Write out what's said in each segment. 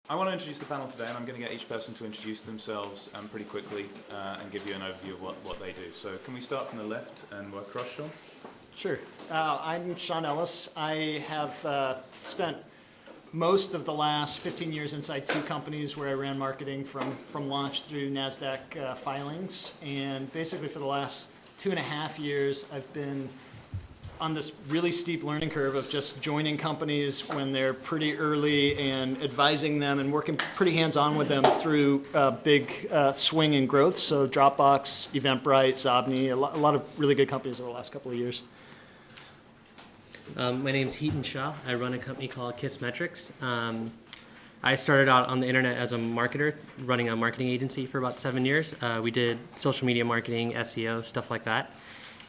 I want to introduce the panel today, and I'm going to get each person to introduce themselves pretty quickly and give you an overview of what they do. So can we start from the left and work across, Sean? Sure. I'm Sean Ellis. I have spent most of the last 15 years inside two companies where I ran marketing from launch through NASDAQ filings. And basically for the last 2.5 years, I've been on this really steep learning curve of just joining companies when they're pretty early and advising them and working pretty hands-on with them through big swing in growth. So Dropbox, Eventbrite, Zobni, a lot of really good companies over the last couple of years. My name's Heaton Shah. I run a company called Kissmetrics. I started out on the internet as a marketer, running a marketing agency for about 7 years. We did social media marketing, SEO, stuff like that.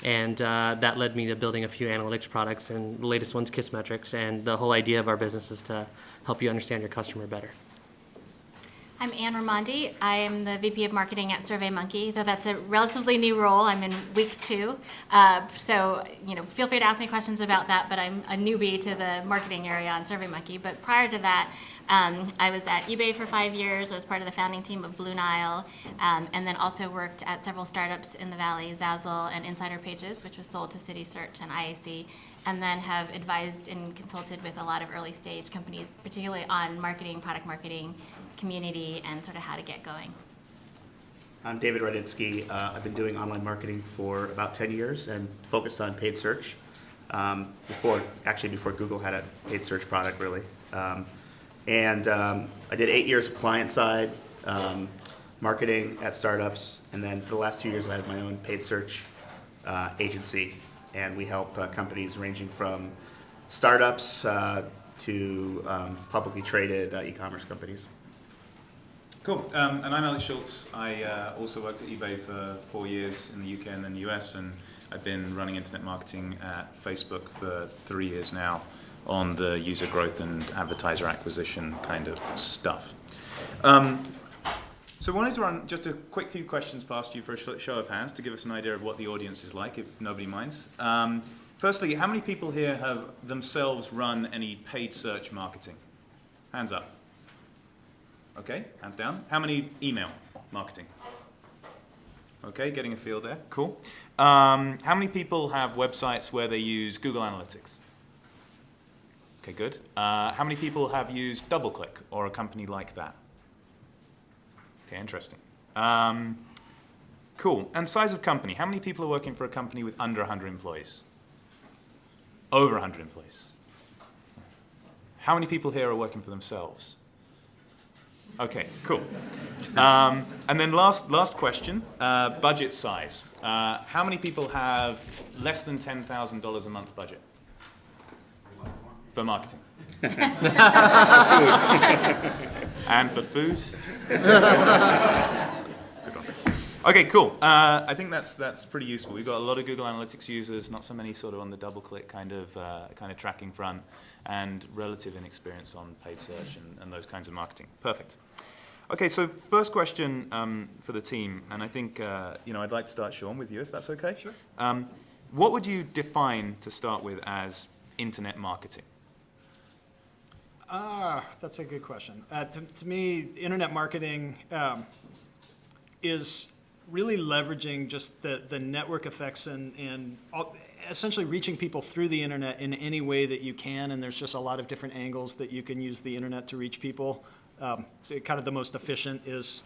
And that led me to building a few analytics products, and the latest one's Kissmetrics. And the whole idea of our business is to help you understand your customer better. I'm Anne Ramondi. I am the VP of Marketing at SurveyMonkey, though that's a relatively new role. I'm in week 2. So, feel free to ask me questions about that, but I'm a newbie to the marketing area on SurveyMonkey. But prior to that, I was at eBay for 5 years. I was part of the founding team of Blue Nile, and then also worked at several startups in the Valley, Zazzle and Insider Pages, which was sold to CitySearch and IAC, and then have advised and consulted with a lot of early stage companies, particularly on marketing, product marketing, community, and sort of how to get going. I'm David Radinsky. I've been doing online marketing for about 10 years and focused on paid search before Google had a paid search product, really. I did 8 years of client-side marketing at startups, and then for the last 2 years I had my own paid search agency, and we help companies ranging from startups to publicly traded e-commerce companies. Cool. And I'm Alex Schultz. I also worked at eBay for 4 years in the UK and then the US, and I've been running internet marketing at Facebook for 3 years now on the user growth and advertiser acquisition kind of stuff. So I wanted to run just a quick few questions past you for a show of hands to give us an idea of what the audience is like, if nobody minds. Firstly, how many people here have themselves run any paid search marketing? Hands up. Okay, hands down. How many email marketing? Okay, getting a feel there. Cool. How many people have websites where they use Google Analytics? Okay, good. How many people have used DoubleClick or a company like that? Okay, interesting. Cool. And size of company. How many people are working for a company with under 100 employees? Over 100 employees. How many people here are working for themselves? Okay, cool. And then last question, budget size. How many people have less than $10,000 a month budget for marketing? And for food? Good one. Okay, cool. I think that's pretty useful. We've got a lot of Google Analytics users, not so many sort of on the DoubleClick kind of tracking front, and relative inexperience on paid search and those kinds of marketing. Perfect. Okay, so first question for the team, and I think I'd like to start, Sean, with you, if that's okay. Sure. What would you define to start with as internet marketing? That's a good question. To me, internet marketing is really leveraging just the network effects and essentially reaching people through the internet in any way that you can, and there's just a lot of different angles that you can use the internet to reach people. Kind of the most efficient is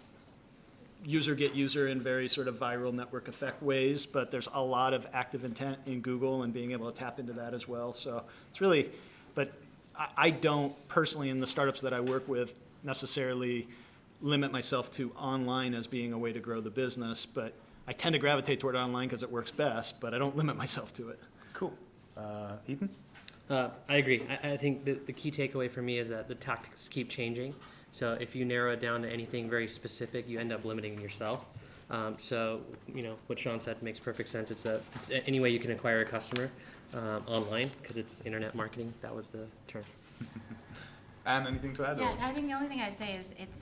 user get user in very sort of viral network effect ways, but there's a lot of active intent in Google and being able to tap into that as well. So it's really, but I don't personally in the startups that I work with necessarily limit myself to online as being a way to grow the business, but I tend to gravitate toward online because it works best, but I don't limit myself to it. Cool. Ethan? I agree. I think the key takeaway for me is that the tactics keep changing. So if you narrow it down to anything very specific, you end up limiting yourself. So what Sean said makes perfect sense. It's any way you can acquire a customer online, because it's internet marketing. That was the term. And anything to add? Yeah, I think the only thing I'd say is it's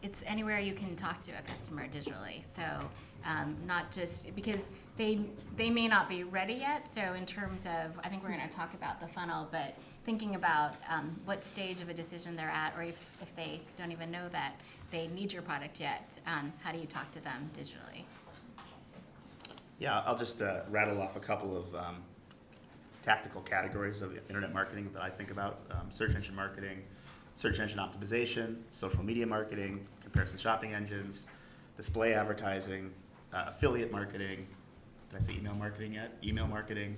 it's anywhere you can talk to a customer digitally. So not just because they may not be ready yet. So in terms of, I think we're going to talk about the funnel, but thinking about what stage of a decision they're at, or if they don't even know that they need your product yet, how do you talk to them digitally? Yeah, I'll just rattle off a couple of tactical categories of internet marketing that I think about. Search engine marketing, search engine optimization, social media marketing, comparison shopping engines, display advertising, affiliate marketing. Did I say email marketing yet? Email marketing,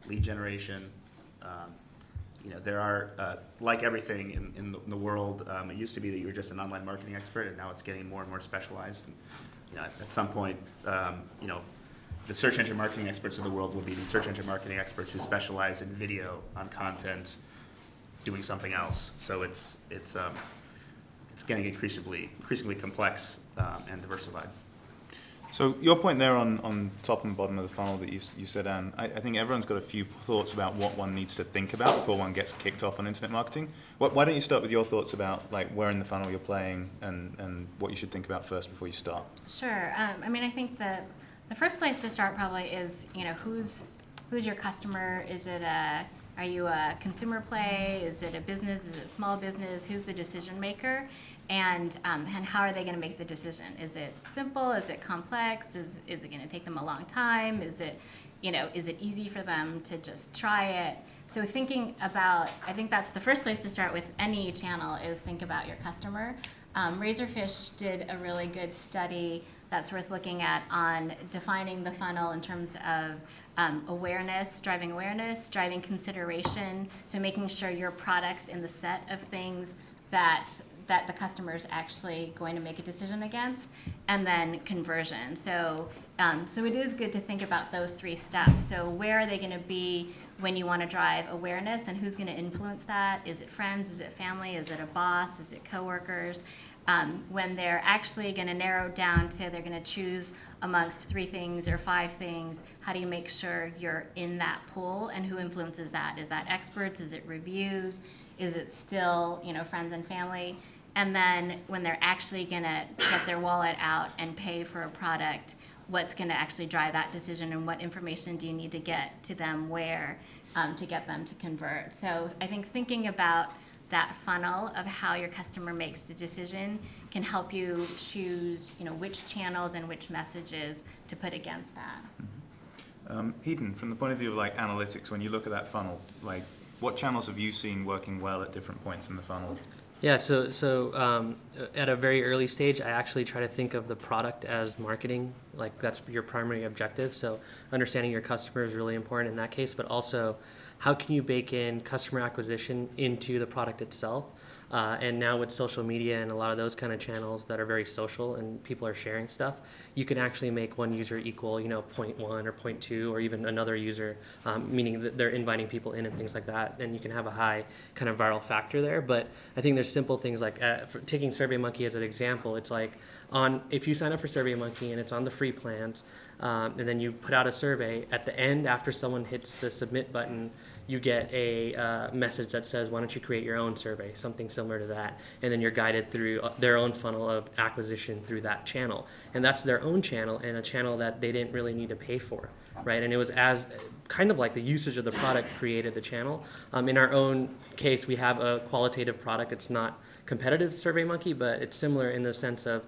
lead generation. There are, like everything in the world, it used to be that you were just an online marketing expert, and now it's getting more and more specialized. And, at some point, the search engine marketing experts of the world will be the search engine marketing experts who specialize in video, on content, doing something else. So it's getting increasingly complex and diversified. So your point there on top and bottom of the funnel that you said, Anne, I think everyone's got a few thoughts about what one needs to think about before one gets kicked off on internet marketing. Why don't you start with your thoughts about like where in the funnel you're playing and what you should think about first before you start? Sure. I think the first place to start probably is, who's your customer? Are you a consumer play? Is it a business? Is it a small business? Who's the decision maker? And how are they going to make the decision? Is it simple? Is it complex? Is it going to take them a long time? Is it easy for them to just try it? So thinking about, I think that's the first place to start with any channel, is think about your customer. Razorfish did a really good study that's worth looking at on defining the funnel in terms of driving consideration, so making sure your product's in the set of things that the customer is actually going to make a decision against, and then conversion. So it is good to think about those three steps. So where are they going to be when you want to drive awareness, and who's going to influence that? Is it friends? Is it family? Is it a boss? Is it coworkers? When they're actually going to narrow down to, they're going to choose amongst 3 things or 5 things, how do you make sure you're in that pool, and who influences that? Is that experts? Is it reviews? Is it still, friends and family? And then when they're actually going to get their wallet out and pay for a product, what's going to actually drive that decision, and what information do you need to get to them where to get them to convert? So I think thinking about that funnel of how your customer makes the decision can help you choose, which channels and which messages to put against that. Eden, from the point of view of like analytics, when you look at that funnel, like what channels have you seen working well at different points in the funnel? Yeah, so at a very early stage, I actually try to think of the product as marketing, like that's your primary objective. So understanding your customer is really important in that case, but also how can you bake in customer acquisition into the product itself? And now with social media and a lot of those kind of channels that are very social and people are sharing stuff, you can actually make one user equal, 0.1 or 0.2, or even another user, meaning that they're inviting people in and things like that. And you can have a high kind of viral factor there. But I think there's simple things like taking SurveyMonkey as an example. It's like if you sign up for SurveyMonkey and it's on the free plans, and then you put out a survey, at the end, after someone hits the submit button, you get a message that says, why don't you create your own survey, something similar to that. And then you're guided through their own funnel of acquisition through that channel. And that's their own channel, and a channel that they didn't really need to pay for, right? And it was as kind of like the usage of the product created the channel. In our own case, we have a qualitative product. It's not competitive SurveyMonkey, but it's similar in the sense of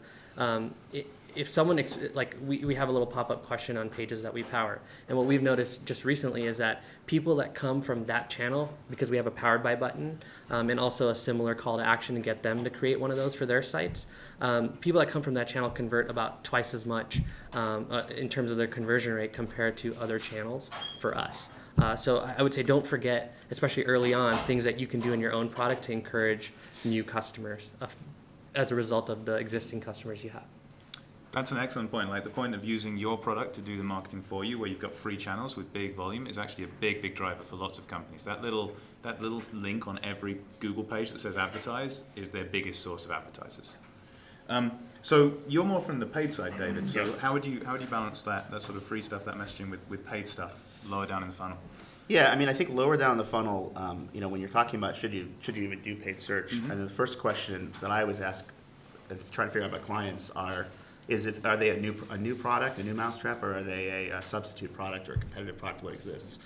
if someone, we have a little pop-up question on pages that we power. And what we've noticed just recently is that people that come from that channel, because we have a powered by button, and also a similar call to action to get them to create one of those for their sites, people that come from that channel convert about twice as much in terms of their conversion rate compared to other channels for us. So I would say don't forget, especially early on, things that you can do in your own product to encourage new customers as a result of the existing customers you have. That's an excellent point. Like the point of using your product to do the marketing for you, where you've got free channels with big volume, is actually a big driver for lots of companies. That little link on every Google page that says advertise is their biggest source of advertisers. So you're more from the paid side, David. So how would you balance that sort of free stuff, that messaging with paid stuff lower down in the funnel? Yeah, I think lower down the funnel, when you're talking about should you even do paid search, and the first question that I always ask trying to figure out about clients are they a new product, a new mousetrap, or are they a substitute product or a competitive product what exists?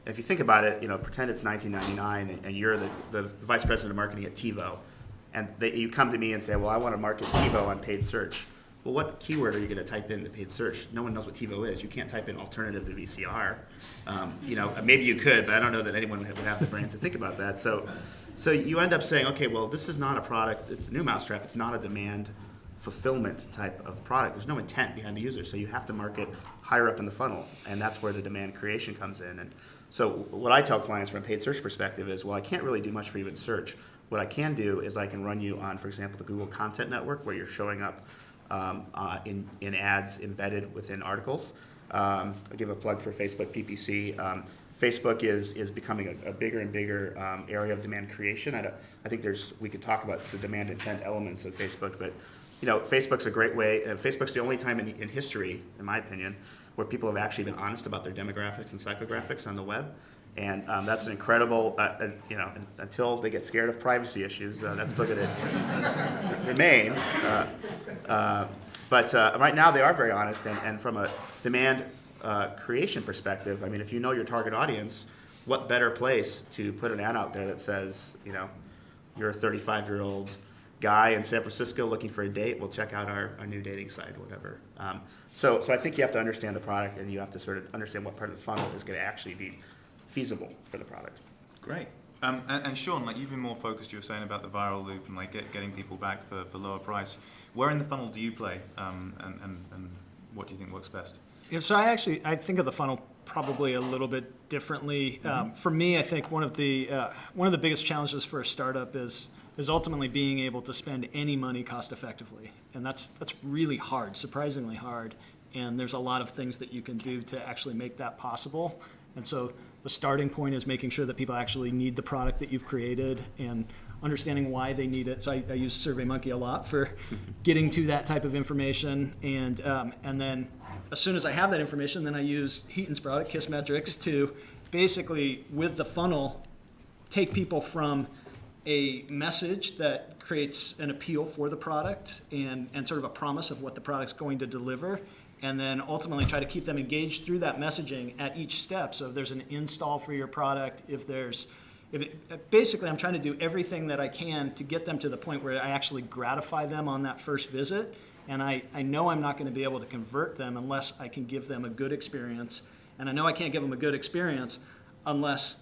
And if you think about it, pretend it's 1999 and you're the vice president of marketing at TiVo, and you come to me and say, well, I want to market TiVo on paid search. Well, what keyword are you going to type in the paid search? No one knows what TiVo is. You can't type in alternative to VCR. Maybe you could, but I don't know that anyone would have the brains to think about that. So you end up saying, okay, well, this is not a product. It's a new mousetrap. It's not a demand fulfillment type of product. There's no intent behind the user, so you have to market higher up in the funnel, and that's where the demand creation comes in. And so what I tell clients from a paid search perspective is, well, I can't really do much for you in search. What I can do is I can run you on, for example, the Google Content Network, where you're showing up in ads embedded within articles. I'll give a plug for Facebook PPC. Facebook is becoming a bigger and bigger area of demand creation. I think we could talk about the demand intent elements of Facebook, but Facebook's a great way. Facebook's the only time in history, in my opinion, where people have actually been honest about their demographics and psychographics on the web. And that's an incredible, until they get scared of privacy issues, that's still going to remain. But right now they are very honest, and from a demand creation perspective, I mean, if you know your target audience, what better place to put an ad out there that says, you're a 35-year-old guy in San Francisco looking for a date, well, check out our new dating site, whatever. So I think you have to understand the product, and you have to sort of understand what part of the funnel is going to actually be feasible for the product. Great. And Sean, you've been more focused, you were saying about the viral loop and getting people back for lower price. Where in the funnel do you play, and what do you think works best? Yeah, so I think of the funnel probably a little bit differently. For me, I think one of the biggest challenges for a startup is ultimately being able to spend any money cost effectively, and that's really hard, surprisingly hard. And there's a lot of things that you can do to actually make that possible. And so the starting point is making sure that people actually need the product that you've created and understanding why they need it. So I use SurveyMonkey a lot for getting to that type of information. And then as soon as I have that information, then I use Heat and Sprout at Kissmetrics to basically, with the funnel, take people from a message that creates an appeal for the product and sort of a promise of what the product's going to deliver, and then ultimately try to keep them engaged through that messaging at each step. So if there's an install for your product, basically I'm trying to do everything that I can to get them to the point where I actually gratify them on that first visit. And I know I'm not going to be able to convert them unless I can give them a good experience. And I know I can't give them a good experience unless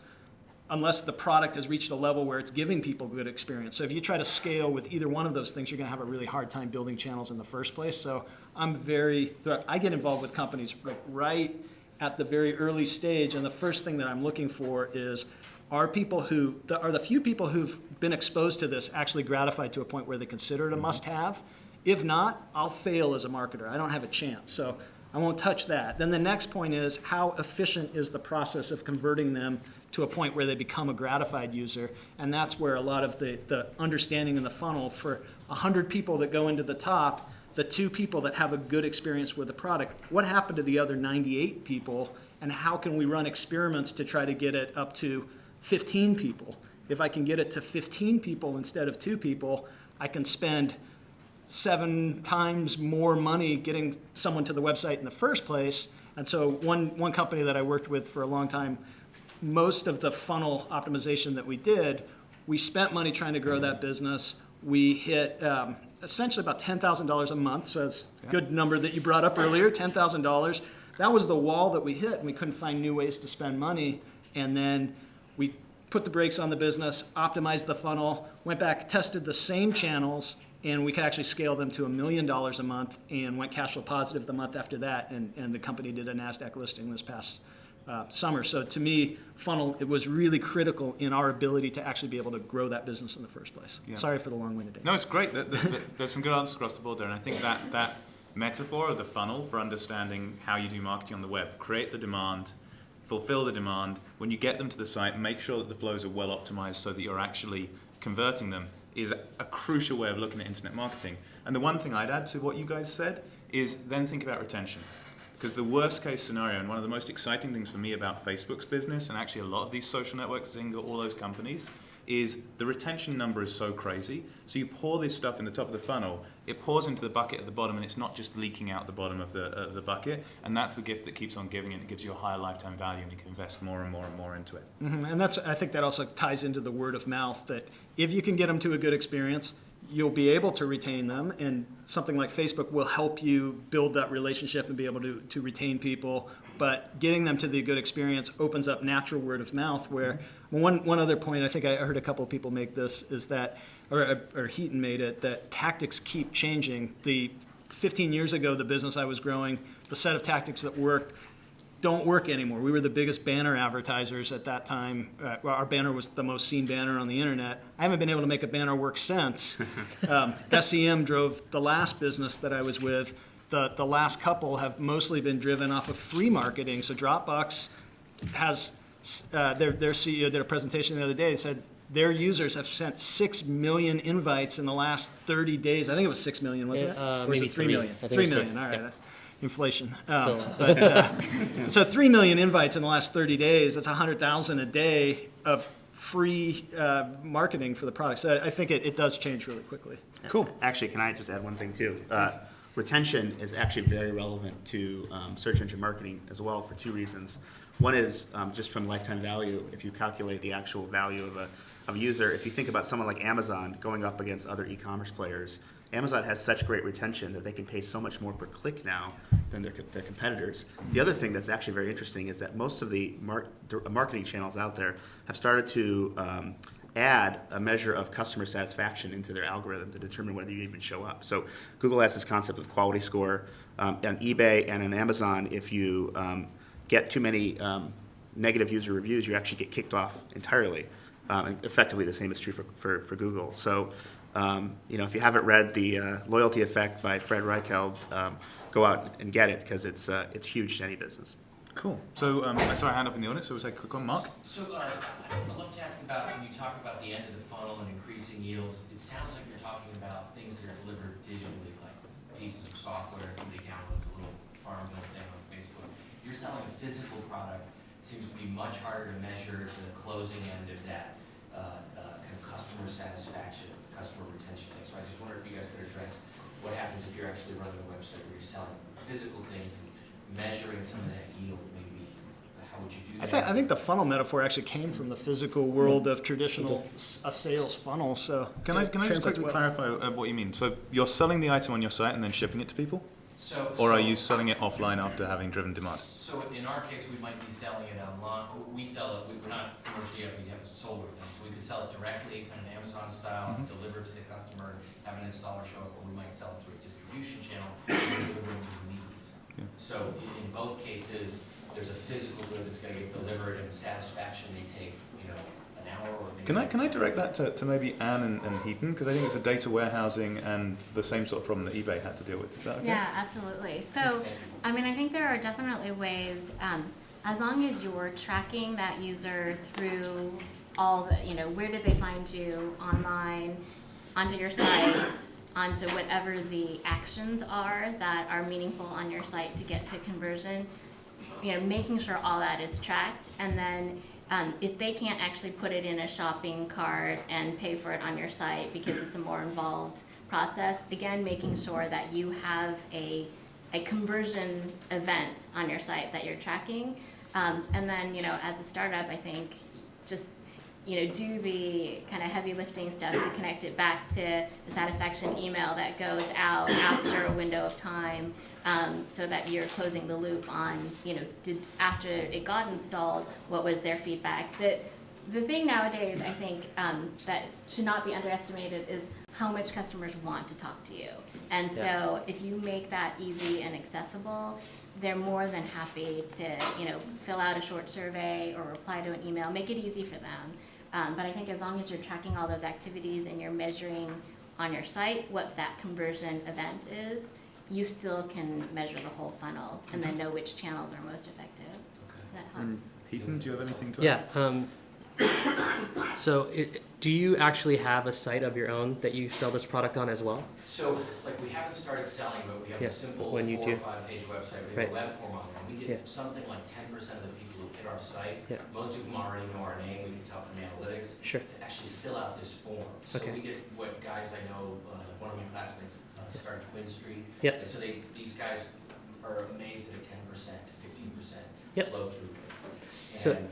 the product has reached a level where it's giving people good experience. So if you try to scale with either one of those things, you're going to have a really hard time building channels in the first place. So I get involved with companies right at the very early stage, and the first thing that I'm looking for is, are the few people who've been exposed to this actually gratified to a point where they consider it a must-have? If not, I'll fail as a marketer. I don't have a chance. So I won't touch that. Then the next point is, how efficient is the process of converting them to a point where they become a gratified user? And that's where a lot of the understanding in the funnel, for 100 people that go into the top, the 2 people that have a good experience with the product, what happened to the other 98 people, and how can we run experiments to try to get it up to 15 people? If I can get it to 15 people instead of 2 people, I can spend 7 times more money getting someone to the website in the first place. And so one company that I worked with for a long time, most of the funnel optimization that we did, we spent money trying to grow that business. We hit essentially about $10,000 a month, so that's a good number that you brought up earlier, $10,000. That was the wall that we hit, and we couldn't find new ways to spend money. And then we put the brakes on the business, optimized the funnel, went back, tested the same channels, and we could actually scale them to $1 million a month and went cash flow positive the month after that, and the company did a NASDAQ listing this past summer. So to me, funnel, it was really critical in our ability to actually be able to grow that business in the first place. Yeah. Sorry for the long-winded answer. No, it's great. There's some good answers across the board there, and I think that metaphor of the funnel for understanding how you do marketing on the web, create the demand, fulfill the demand. When you get them to the site, make sure that the flows are well optimized so that you're actually converting them, is a crucial way of looking at internet marketing. And the one thing I'd add to what you guys said is then think about retention. Because the worst case scenario, and one of the most exciting things for me about Facebook's business, and actually a lot of these social networks, Zynga, all those companies, is the retention number is so crazy. So you pour this stuff in the top of the funnel, it pours into the bucket at the bottom, and it's not just leaking out the bottom of the bucket. And that's the gift that keeps on giving, and it gives you a higher lifetime value, and you can invest more and more and more into it. And I think that also ties into the word of mouth, that if you can get them to a good experience, you'll be able to retain them, and something like Facebook will help you build that relationship and be able to retain people. But getting them to the good experience opens up natural word of mouth, where one other point, I think I heard a couple of people make this, is that, or Heaton made it, that tactics keep changing. 15 years ago, the business I was growing, the set of tactics that work don't work anymore. We were the biggest banner advertisers at that time. Our banner was the most seen banner on the internet. I haven't been able to make a banner work since. SEM drove the last business that I was with. The last couple have mostly been driven off of free marketing. So Dropbox has their CEO did a presentation the other day. Said their users have sent 6 million invites in the last 30 days. I think it was 6 million, wasn't it? Or was Maybe it 3 3. million? I think 3 it's 3. million. All right. Yep. Inflation. So- So 3 million invites in the last 30 days. That's 100,000 a day of free marketing for the product. So I think it does change really quickly. Cool. Actually, can I just add one thing too? Retention is actually very relevant to search engine marketing as well for 2 reasons. One is just from lifetime value. If you calculate the actual value of a user, if you think about someone like Amazon going up against other e-commerce players, Amazon has such great retention that they can pay so much more per click now than their competitors. The other thing that's actually very interesting is that most of the marketing channels out there have started to add a measure of customer satisfaction into their algorithm to determine whether you even show up. So Google has this concept of quality score. On eBay and on Amazon, if you get too many negative user reviews, you actually get kicked off entirely. And effectively, the same is true for Google. So, if you haven't read The Loyalty Effect by Fred Reichheld, go out and get it, because it's huge to any business. Cool. So I saw a hand up in the audience, so we'll take a quick one. Mark? So I'd love to ask about, when you talk about the end of the funnel and increasing yields, it sounds like you're talking about things that are delivered digitally, like pieces of software somebody downloads, a little farm bill thing on Facebook. You're selling a physical product. It seems to be much harder to measure the closing end of that kind of customer satisfaction, customer retention thing. So I just wonder if you guys could address what happens if you're actually running a website where you're selling physical things and measuring some of that yield. Maybe how would you do that? I think the funnel metaphor actually came from the physical world of traditional a sales funnel. So Can I just quickly clarify what you mean? So you're selling the item on your site and then shipping it to people? Or are you selling it offline after having driven demand? So in our case, we might be selling it online. We sell it, we're not commercially yet, we have a solar thing. So we could sell it directly, kind of Amazon style, deliver to the customer, have an installer show up, or we might sell it through a distribution channel and deliver it to the needs. Yeah. So in both cases, there's a physical good that's going to get delivered, and satisfaction may take, an hour or maybe. Can I direct that to maybe Anne and Heaton? Because I think it's a data warehousing and the same sort of problem that eBay had to deal with. Is that okay? Yeah, absolutely. So, I think there are definitely ways, as long as you're tracking that user through all the, where did they find you online, onto your site, onto whatever the actions are that are meaningful on your site to get to conversion, making sure all that is tracked. And then if they can't actually put it in a shopping cart and pay for it on your site because it's a more involved process, again, making sure that you have a conversion event on your site that you're tracking. And then, as a startup, I think just, do the kind of heavy lifting stuff to connect it back to the satisfaction email that goes out after a window of time, so that you're closing the loop on, after it got installed, what was their feedback. The thing nowadays, I think, that should not be underestimated is how much customers want to talk to you. And so if you make that easy and accessible, they're more than happy to, fill out a short survey or reply to an email, make it easy for them. But I think as long as you're tracking all those activities and you're measuring on your site what that conversion event is, you still can measure the whole funnel and then know which channels are most effective. Does that help? Heaton, do you have anything to add? Yeah. So do you actually have a site of your own that you sell this product on as well? So, we haven't started selling, but we have a simple 4 or 5 page website. We have a web form on there. We get something like 10% of the people who hit our site, Yeah. most of them already know our name, we can tell from analytics. Sure. To actually fill out this form. So Okay. we get what guys I know, one of my classmates started Quinn Street. Yep. And so these guys are amazed at a 10% to 15% Yep. flow through rate. So- And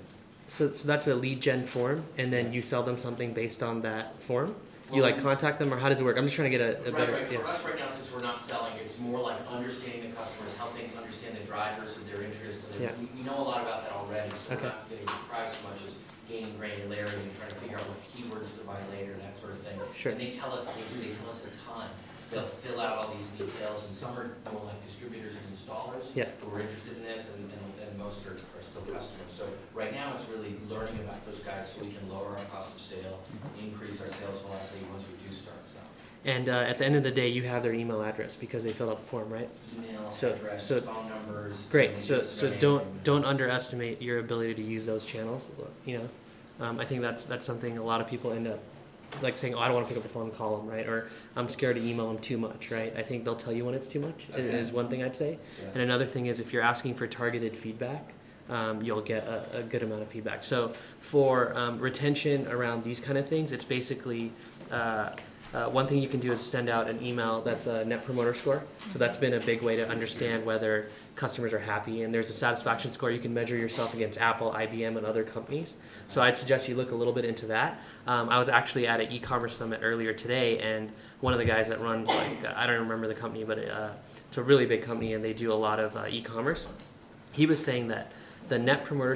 So that's a lead gen form, and then you sell them something based on that form? You Well, like contact them, or how does it work? I'm just trying to get a better, Right. yeah. For us right now, since we're not selling, it's more like understanding the customers, helping understand the drivers of their interest. And Yeah. we know a lot about that already, so Okay. we're not getting surprised so much as gaining granularity and trying to figure out what keywords to buy later, that sort of thing. Sure. And they tell us a ton. They'll fill out all these details, and some are more like distributors and installers Yeah. who are interested in this, and most are still customers. So right now, it's really learning about those guys so we can lower our cost of sale, increase our sales velocity once we do start selling. And at the end of the day, you have their email address because they filled out the form, right? Email, So- address, so- phone numbers. Great. and So domain. don't underestimate your ability to use those channels. You know, I think that's something a lot of people end up like saying, oh, I don't want to pick up the phone and call them, right? Or I'm scared to email them too much, right? I think they'll tell you when it's too much. Okay. Is one thing I'd say. Yeah. And another thing is if you're asking for targeted feedback, you'll get a good amount of feedback. So for retention around these kind of things, it's basically one thing you can do is send out an email that's a net promoter score. So that's been a big way to understand whether customers are happy. And there's a satisfaction score. You can measure yourself against Apple, IBM, and other companies. So I'd suggest you look a little bit into that. I was actually at an e-commerce summit earlier today, and one of the guys that runs, like, I don't remember the company, but it's a really big company, and they do a lot of e-commerce. He was saying that the net promoter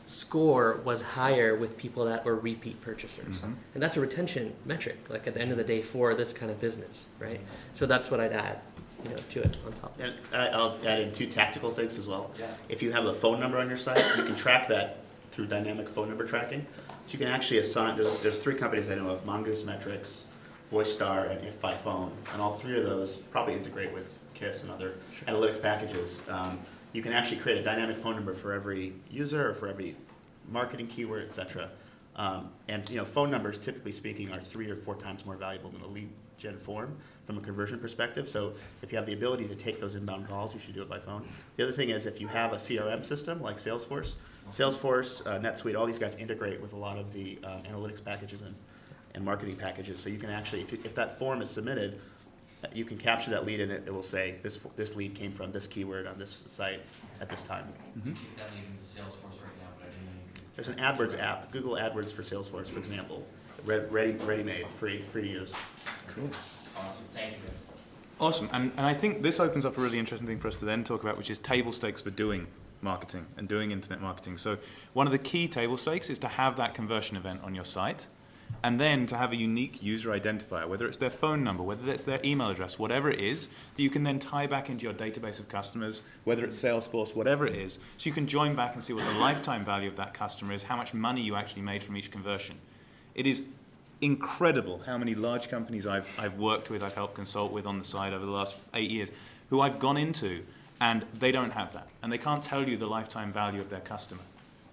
score was higher with people that were repeat purchasers. Mhm. And that's a retention metric, like at the end of the day for this kind of business, right? So that's what I'd add, to it on top. And I'll add in two tactical things as well. Yeah. If you have a phone number on your site, you can track that through dynamic phone number tracking. So you can actually assign, there's three companies I know of, Mongoose Metrics, VoiceStar, and If by Phone. And all three of those probably integrate with KISS and other analytics packages. You can actually create a dynamic phone number for every user or for every marketing keyword, et cetera. And phone numbers, typically speaking, are 3 or 4 times more valuable than a lead gen form from a conversion perspective. So if you have the ability to take those inbound calls, you should do it by phone. The other thing is if you have a CRM system like Salesforce, NetSuite, all these guys integrate with a lot of the analytics packages and marketing packages. So you can actually, if that form is submitted, you can capture that lead and it will say this lead came from this keyword on this site at this time. Keep that lead into Salesforce right now, but I didn't know you could. There's an AdWords app, Google AdWords for Salesforce, for example, ready-made, free to use. Cool. Awesome, thank you guys. Awesome. And I think this opens up a really interesting thing for us to then talk about, which is table stakes for doing marketing and doing internet marketing. So one of the key table stakes is to have that conversion event on your site, and then to have a unique user identifier, whether it's their phone number, whether it's their email address, whatever it is, that you can then tie back into your database of customers, whether it's Salesforce, whatever it is, so you can join back and see what the lifetime value of that customer is, how much money you actually made from each conversion. It is incredible how many large companies I've worked with, I've helped consult with on the side over the last 8 years, who I've gone into, and they don't have that. And they can't tell you the lifetime value of their customer.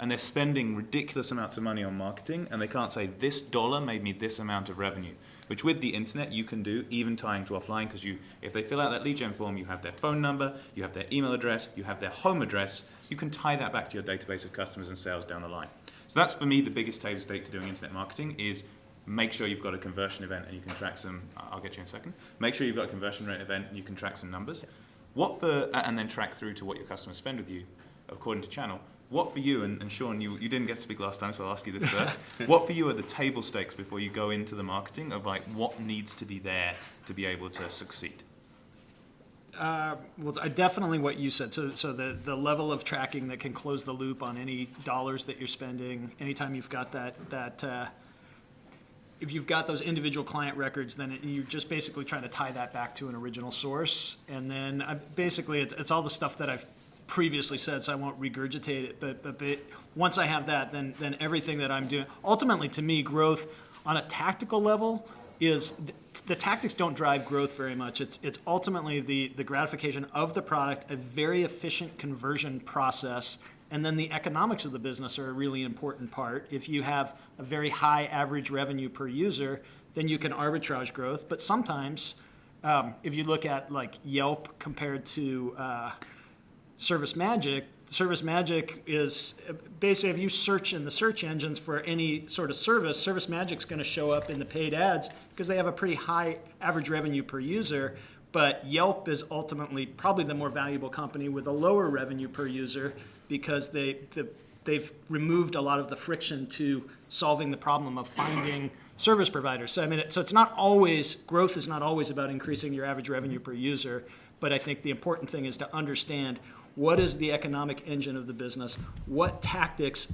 And they're spending ridiculous amounts of money on marketing, and they can't say, this dollar made me this amount of revenue, which with the internet you can do, even tying to offline, because if they fill out that lead gen form, you have their phone number, you have their email address, you have their home address, you can tie that back to your database of customers and sales down the line. So that's, for me, the biggest table stake to doing internet marketing is make sure you've got a conversion event and you can track some, I'll get you in a second, make sure you've got a conversion rate event and you can track some numbers. And then track through to what your customers spend with you according to channel. What for you, and Sean, you didn't get to speak last time, so I'll ask you this first. What for you are the table stakes before you go into the marketing of like what needs to be there to be able to succeed? Well, definitely what you said. So the level of tracking that can close the loop on any dollars that you're spending, anytime you've got that if you've got those individual client records, then you're just basically trying to tie that back to an original source. And then basically it's all the stuff that I've previously said, so I won't regurgitate it. But once I have that, then everything that I'm doing, ultimately to me, growth on a tactical level is the tactics don't drive growth very much. It's ultimately the gratification of the product, a very efficient conversion process, and then the economics of the business are a really important part. If you have a very high average revenue per user, then you can arbitrage growth. But sometimes, if you look at like Yelp compared to Service Magic is basically, if you search in the search engines for any sort of service, Service Magic's going to show up in the paid ads because they have a pretty high average revenue per user. But Yelp is ultimately probably the more valuable company with a lower revenue per user because they've removed a lot of the friction to solving the problem of finding service providers. So I mean, so it's not always, growth is not always about increasing your average revenue per user, but I think the important thing is to understand what is the economic engine of the business, what tactics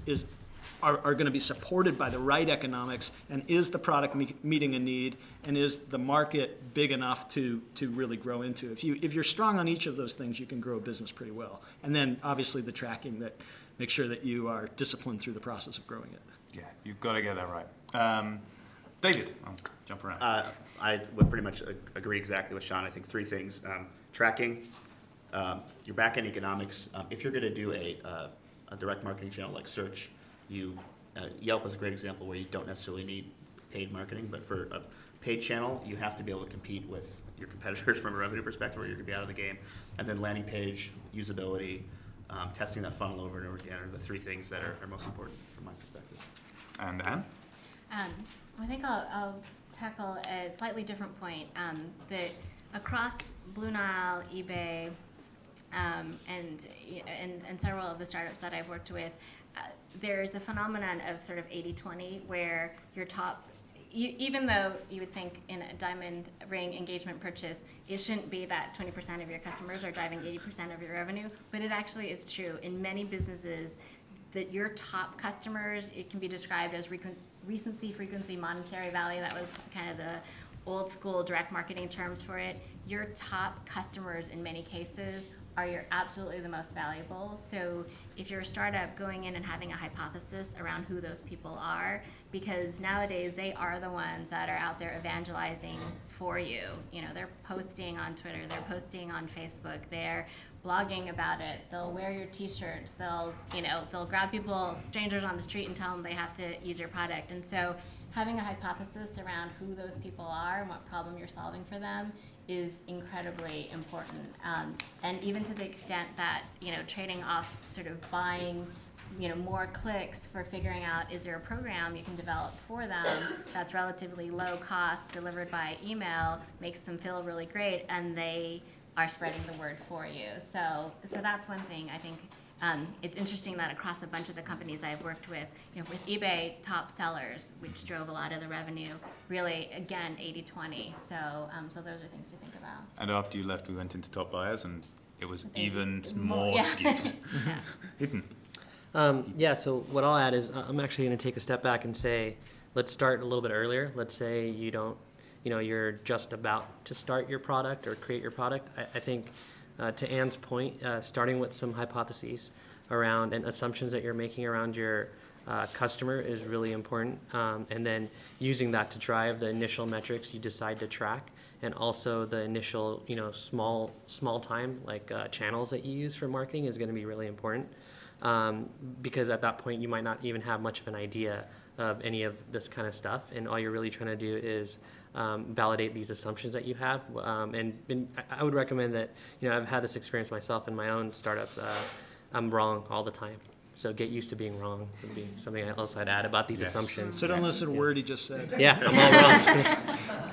are going to be supported by the right economics, and is the product meeting a need, and is the market big enough to really grow into. If you're strong on each of those things, you can grow a business pretty well. And then obviously the tracking that make sure that you are disciplined through the process of growing it. Yeah, you've got to get that right. David, I'll jump around. I would pretty much agree exactly with Sean. I think three things. Tracking, your back-end economics. If you're going to do a direct marketing channel like search, Yelp is a great example where you don't necessarily need paid marketing, but for a paid channel, you have to be able to compete with your competitors from a revenue perspective, or you're going to be out of the game. And then landing page, usability, testing that funnel over and over again are the three things that are most important from my perspective. And Anne? I think I'll tackle a slightly different point. That across Blue Nile, eBay, and several of the startups that I've worked with, there's a phenomenon of sort of 80-20 where your top, even though you would think in a diamond ring engagement purchase, it shouldn't be that 20% of your customers are driving 80% of your revenue, but it actually is true. In many businesses, that your top customers, it can be described as recency, frequency, monetary value. That was kind of the old school direct marketing terms for it. Your top customers in many cases are absolutely the most valuable. So if you're a startup, going in and having a hypothesis around who those people are, because nowadays they are the ones that are out there evangelizing for you. You know, they're posting on Twitter, they're posting on Facebook, they're blogging about it, they'll wear your t-shirts, they'll grab people, strangers on the street, and tell them they have to use your product. And so having a hypothesis around who those people are and what problem you're solving for them is incredibly important. And even to the extent that, trading off sort of buying, more clicks for figuring out, is there a program you can develop for them that's relatively low cost, delivered by email, makes them feel really great, and they are spreading the word for you. So that's one thing. I think it's interesting that across a bunch of the companies I've worked with, with eBay top sellers, which drove a lot of the revenue, really, again, 80-20. So those are things to think about. And after you left, we went into top buyers, and it was even more skewed. Yeah. Hidden. So what I'll add is I'm actually going to take a step back and say, let's start a little bit earlier. Let's say you're just about to start your product or create your product. I think to Anne's point, starting with some hypotheses around and assumptions that you're making around your customer is really important, and then using that to drive the initial metrics you decide to track, and also the initial small time channels that you use for marketing is going to be really important, because at that point you might not even have much of an idea of any of this kind of stuff, and all you're really trying to do is validate these assumptions that you have. And I would recommend that, I've had this experience myself in my own startups. I'm wrong all the time. So get used to being wrong would be something else I'd add about these assumptions. So don't listen to a word he just said. Yeah, I'm all wrong.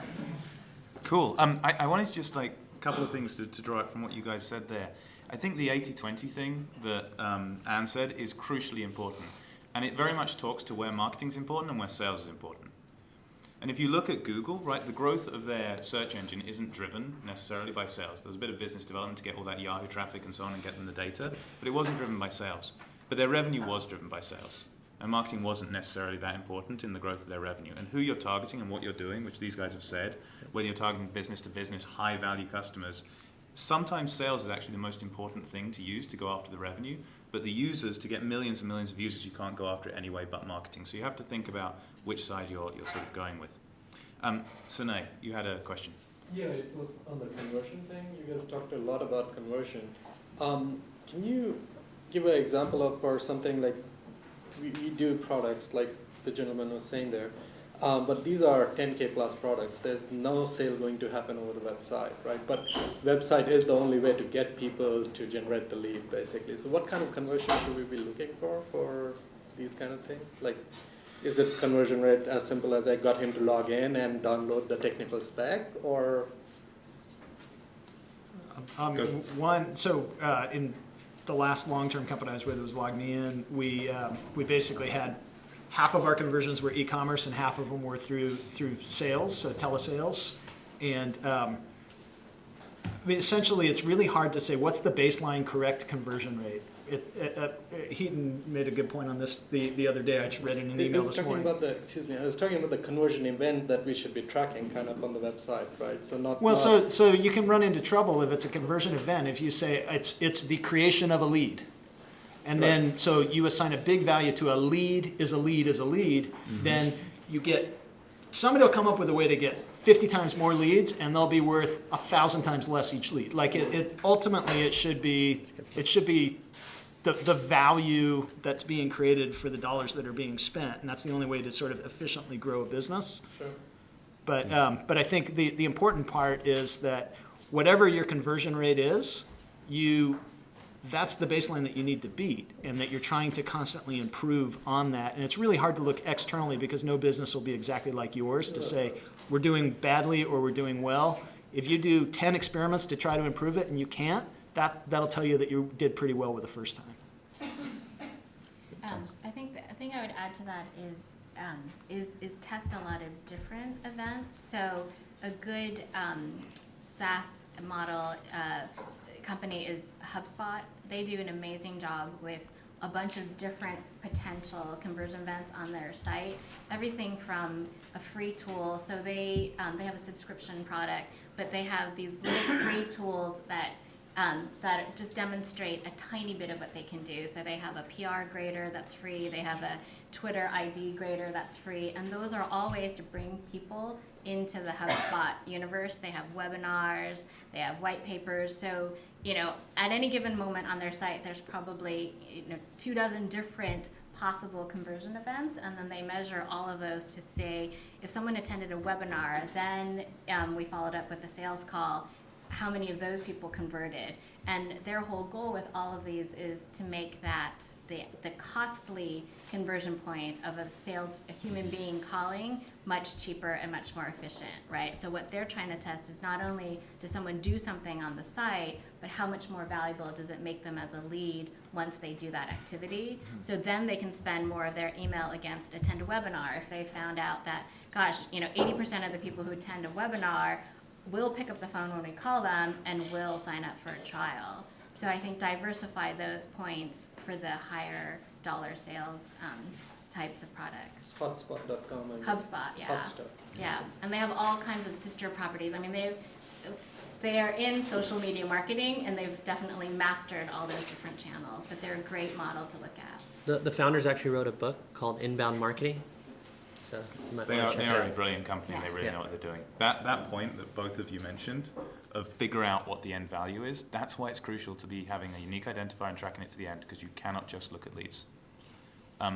Cool. I wanted to just a couple of things to draw out from what you guys said there. I think the 80-20 thing that Anne said is crucially important. And it very much talks to where marketing is important and where sales is important. And if you look at Google, right, the growth of their search engine isn't driven necessarily by sales. There was a bit of business development to get all that Yahoo traffic and so on and get them the data, but it wasn't driven by sales. But their revenue was driven by sales. And marketing wasn't necessarily that important in the growth of their revenue. And who you're targeting and what you're doing, which these guys have said, whether you're targeting business-to-business, high-value customers, sometimes sales is actually the most important thing to use to go after the revenue. But the users, to get millions and millions of users, you can't go after it anyway but marketing. So you have to think about which side you're sort of going with. Sunay, you had a question. Yeah, it was on the conversion thing. You guys talked a lot about conversion. Can you give an example of, or something like, we do products like the gentleman was saying there. But these are 10K plus products. There's no sale going to happen over the website, right? But website is the only way to get people to generate the lead, basically. So what kind of conversion should we be looking for these kind of things? Like, is it conversion rate as simple as I got him to log in and download the technical spec, or? In the last long-term company I was with, it was Log Me In. We basically had half of our conversions were e-commerce and half of them were through sales, so telesales. And essentially, it's really hard to say what's the baseline correct conversion rate. Heaton made a good point on this the other day. I just read in an email this morning. I was talking about the conversion event that we should be tracking kind of on the website, right? So not. Well, so you can run into trouble if it's a conversion event if you say it's the creation of a lead. And right. Then, so you assign a big value to a lead is a lead is a lead, then you get, somebody will come up with a way to get 50 times more leads and they'll be worth 1,000 times less each lead. Like ultimately it should be the value that's being created for the dollars that are being spent, and that's the only way to sort of efficiently grow a business. Sure. But I think the important part is that whatever your conversion rate is, that's the baseline that you need to beat, and that you're trying to constantly improve on that. And it's really hard to look externally because no business will be exactly like yours to say we're doing badly or we're doing well. If you do 10 experiments to try to improve it and you can't, that'll tell you that you did pretty well with the first time. I think the thing I would add to that is test a lot of different events. So a good SaaS model company is HubSpot. They do an amazing job with a bunch of different potential conversion events on their site. Everything from a free tool, so they have a subscription product, but they have these little free tools that just demonstrate a tiny bit of what they can do. So they have a PR grader that's free, they have a Twitter ID grader that's free, and those are all ways to bring people into the HubSpot universe. They have webinars, they have white papers, so at any given moment on their site, there's probably 24 different possible conversion events, and then they measure all of those to say, if someone attended a webinar, then we followed up with a sales call, how many of those people converted? And their whole goal with all of these is to make that the costly conversion point of a human being calling much cheaper and much more efficient, right? So what they're trying to test is not only does someone do something on the site, but how much more valuable does it make them as a lead once they do that activity? So then they can spend more of their email against attend a webinar. If they found out that, 80% of the people who attend a webinar will pick up the phone when we call them and will sign up for a trial. So I think diversify those points for the higher dollar sales types of products. It's hotspot.com. HubSpot, yeah. HubSpot. Yeah, and they have all kinds of sister properties. I mean, they are in social media marketing, and they've definitely mastered all those different channels, but they're a great model to look at. The founders actually wrote a book called Inbound Marketing. So you might They want to check it are out. a brilliant company, and they really Yeah. know what they're doing. That point that both of you mentioned of figure out what the end value is, that's why it's crucial to be having a unique identifier and tracking it to the end, because you cannot just look at leads.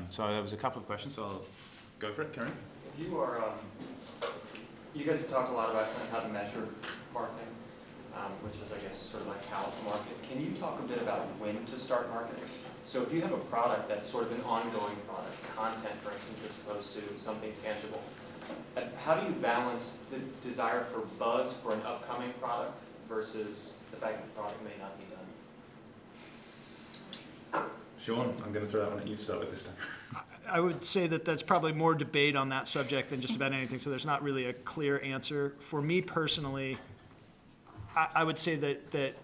So there was a couple of questions, so I'll go for it, Karen. If you are, you guys have talked a lot about kind of how to measure marketing, which is, I guess, sort of like how to market. Can you talk a bit about when to start marketing? So if you have a product that's sort of an ongoing product, content, for instance, as opposed to something tangible, how do you balance the desire for buzz for an upcoming product versus the fact that the product may not be done? Sean, I'm going to throw that one at you to start with this time. I would say that there's probably more debate on that subject than just about anything, so there's not really a clear answer. For me personally, I would say that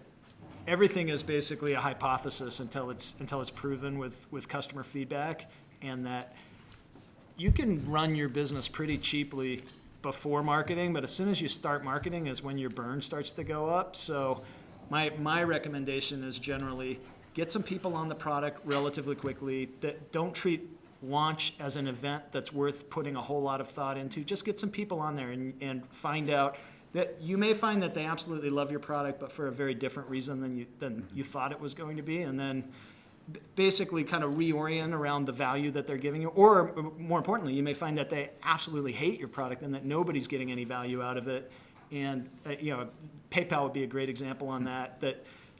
everything is basically a hypothesis until it's proven with customer feedback, and that you can run your business pretty cheaply before marketing, but as soon as you start marketing is when your burn starts to go up. So my recommendation is generally get some people on the product relatively quickly. That don't treat launch as an event that's worth putting a whole lot of thought into. Just get some people on there and find out that you may find that they absolutely love your product, but for a very different reason than you thought it was going to be. And then basically kind of reorient around the value that they're giving you. Or more importantly, you may find that they absolutely hate your product and that nobody's getting any value out of it. And, PayPal would be a great example on that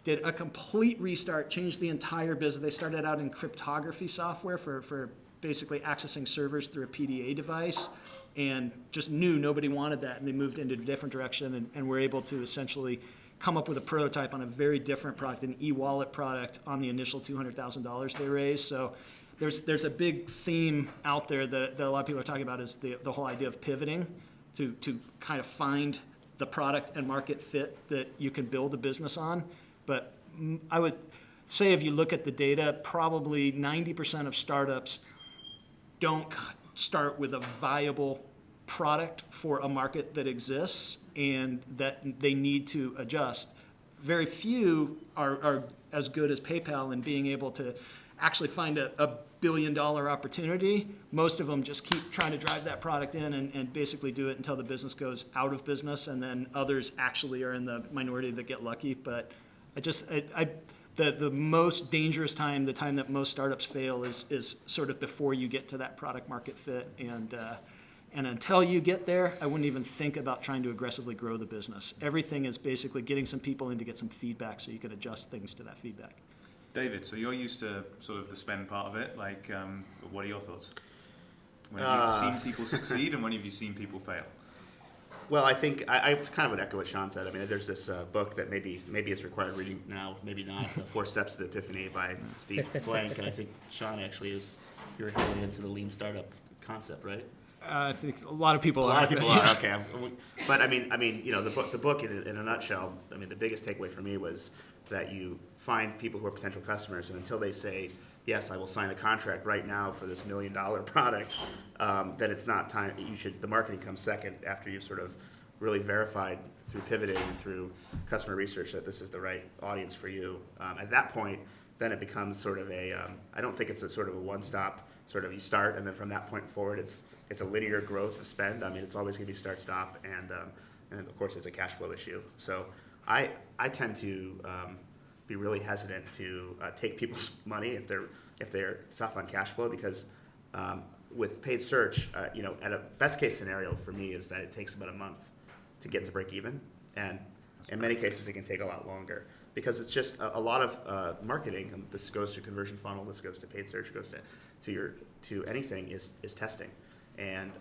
did a complete restart, changed the entire business. They started out in cryptography software for basically accessing servers through a PDA device, and just knew nobody wanted that, and they moved into a different direction and were able to essentially come up with a prototype on a very different product, an e-wallet product, on the initial $200,000 they raised. So there's a big theme out there that a lot of people are talking about, is the whole idea of pivoting to kind of find the product and market fit that you can build a business on. But I would say, if you look at the data, probably 90% of startups don't start with a viable product for a market that exists and that they need to adjust. Very few are as good as PayPal in being able to actually find a billion-dollar opportunity. Most of them just keep trying to drive that product in and basically do it until the business goes out of business, and then others actually are in the minority that get lucky. But the most dangerous time, the time that most startups fail, is sort of before you get to that product market fit. And until you get there, I wouldn't even think about trying to aggressively grow the business. Everything is basically getting some people in to get some feedback so you can adjust things to that feedback. David, so you're used to sort of the spend part of it. Like, what are your thoughts? When have you seen people succeed, and when have you seen people fail? Well, I think I kind of would echo what Sean said. I mean, there's this book that maybe is required reading now, maybe not. 4 Steps to Epiphany by Steve Blank, and I think Sean actually you're heavily into the lean startup concept, right? I think a lot of people are. A lot of people are, okay. But I mean, the book in a nutshell, I mean, the biggest takeaway for me was that you find people who are potential customers, and until they say, yes, I will sign a contract right now for this $1 million product, then it's not time. The marketing comes second, after you've sort of really verified through pivoting and through customer research that this is the right audience for you. At that point, then it becomes sort of I don't think it's a sort of a one-stop, sort of you start, and then from that point forward, it's a linear growth of spend. I mean, it's always going to be start-stop, and of course, it's a cash flow issue. So I tend to be really hesitant to take people's money if they're tough on cash flow, because with paid search, at a best case scenario for me is that it takes about a month to get to break even, and in many cases it can take a lot longer, because it's just a lot of marketing. And this goes to conversion funnel, this goes to paid search, goes to anything is testing. And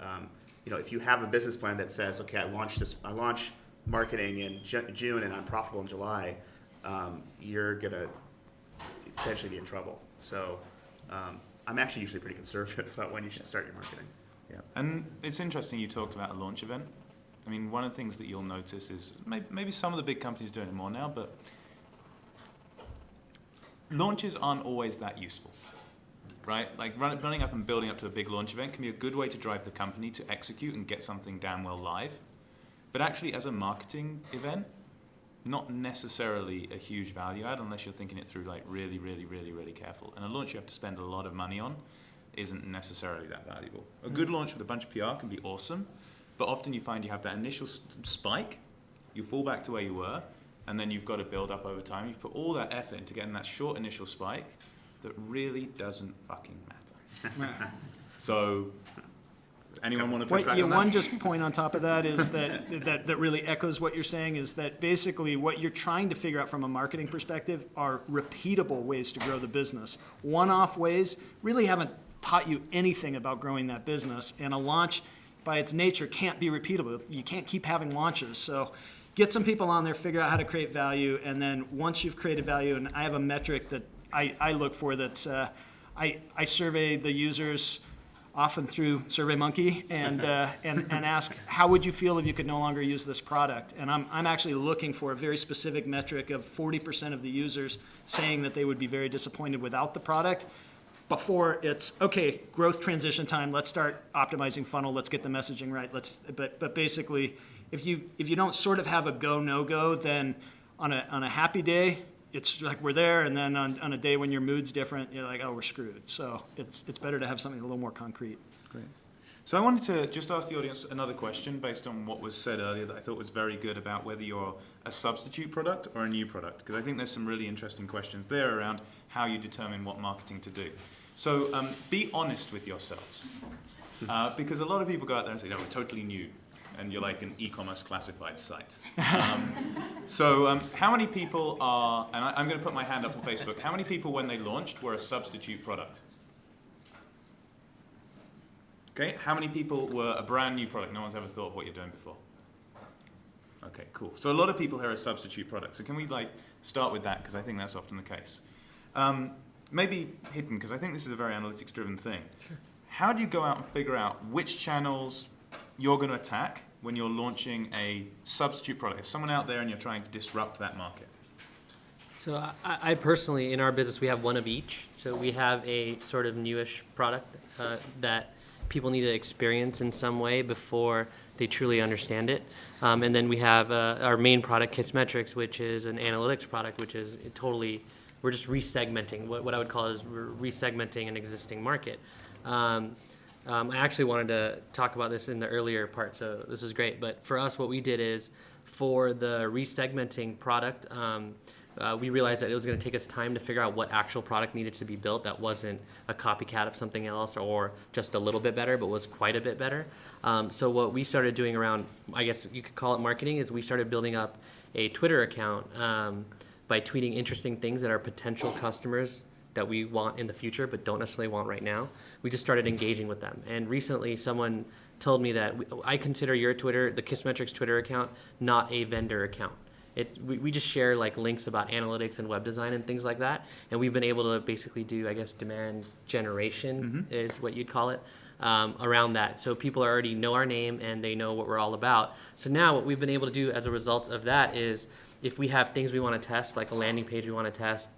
if you have a business plan that says, okay, I launch marketing in June and I'm profitable in July, you're gonna potentially be in trouble. So I'm actually usually pretty conservative about when you should start your marketing. Yeah, and it's interesting you talked about a launch event. I mean, one of the things that you'll notice is maybe some of the big companies are doing it more now, but launches aren't always that useful, right? Like running up and building up to a big launch event can be a good way to drive the company to execute and get something damn well live. But actually, as a marketing event, not necessarily a huge value add unless you're thinking it through like really, really, really, really careful. And a launch you have to spend a lot of money on isn't necessarily that valuable. A good launch with a bunch of PR can be awesome, but often you find you have that initial spike, you fall back to where you were, and then you've got to build up over time. You've put all that effort into getting that short initial spike that really doesn't fucking matter. So, anyone want to push back on that? One just point on top of that is that really echoes what you're saying, is that basically what you're trying to figure out from a marketing perspective are repeatable ways to grow the business. One-off ways really haven't taught you anything about growing that business, and a launch by its nature can't be repeatable. You can't keep having launches. So get some people on there, figure out how to create value, and then once you've created value, and I have a metric that I look for that's, I survey the users often through SurveyMonkey and ask, how would you feel if you could no longer use this product? And I'm actually looking for a very specific metric of 40% of the users saying that they would be very disappointed without the product, before it's, okay, growth transition time, let's start optimizing funnel, let's get the messaging right, but basically, if you don't sort of have a go, no-go, then on a happy day, it's like we're there, and then on a day when your mood's different, you're like, oh, we're screwed. So it's better to have something a little more concrete. Great. So I wanted to just ask the audience another question based on what was said earlier that I thought was very good about whether you're a substitute product or a new product, because I think there's some really interesting questions there around how you determine what marketing to do. So be honest with yourselves, because a lot of people go out there and say, no, we're totally new, and you're like an e-commerce classified site. So how many people are, and I'm going to put my hand up on Facebook, how many people when they launched were a substitute product? Okay, how many people were a brand new product? No one's ever thought of what you're doing before. Okay, cool. So a lot of people here are substitute products. So can we start with that, because I think that's often the case. Maybe hidden, because I think this is a very analytics-driven thing. Sure. How do you go out and figure out which channels you're going to attack when you're launching a substitute product? If someone out there and you're trying to disrupt that market. So I personally, in our business, we have one of each. So we have a sort of newish product that people need to experience in some way before they truly understand it. And then we have our main product, Kissmetrics, which is an analytics product, which is totally, we're just resegmenting. What I would call is we're resegmenting an existing market. I actually wanted to talk about this in the earlier part, so this is great. But for us, what we did is for the resegmenting product, we realized that it was going to take us time to figure out what actual product needed to be built that wasn't a copycat of something else or just a little bit better, but was quite a bit better. So what we started doing around, I guess you could call it marketing, is we started building up a Twitter account by tweeting interesting things that our potential customers that we want in the future but don't necessarily want right now. We just started engaging with them. And recently someone told me that I consider your Twitter, the Kissmetrics Twitter account, not a vendor account. We just share like links about analytics and web design and things like that. And we've been able to basically do, I guess, demand generation is what you'd call it, around that. So people already know our name and they know what we're all about. So now what we've been able to do as a result of that is if we have things we want to test, like a landing page we want to test,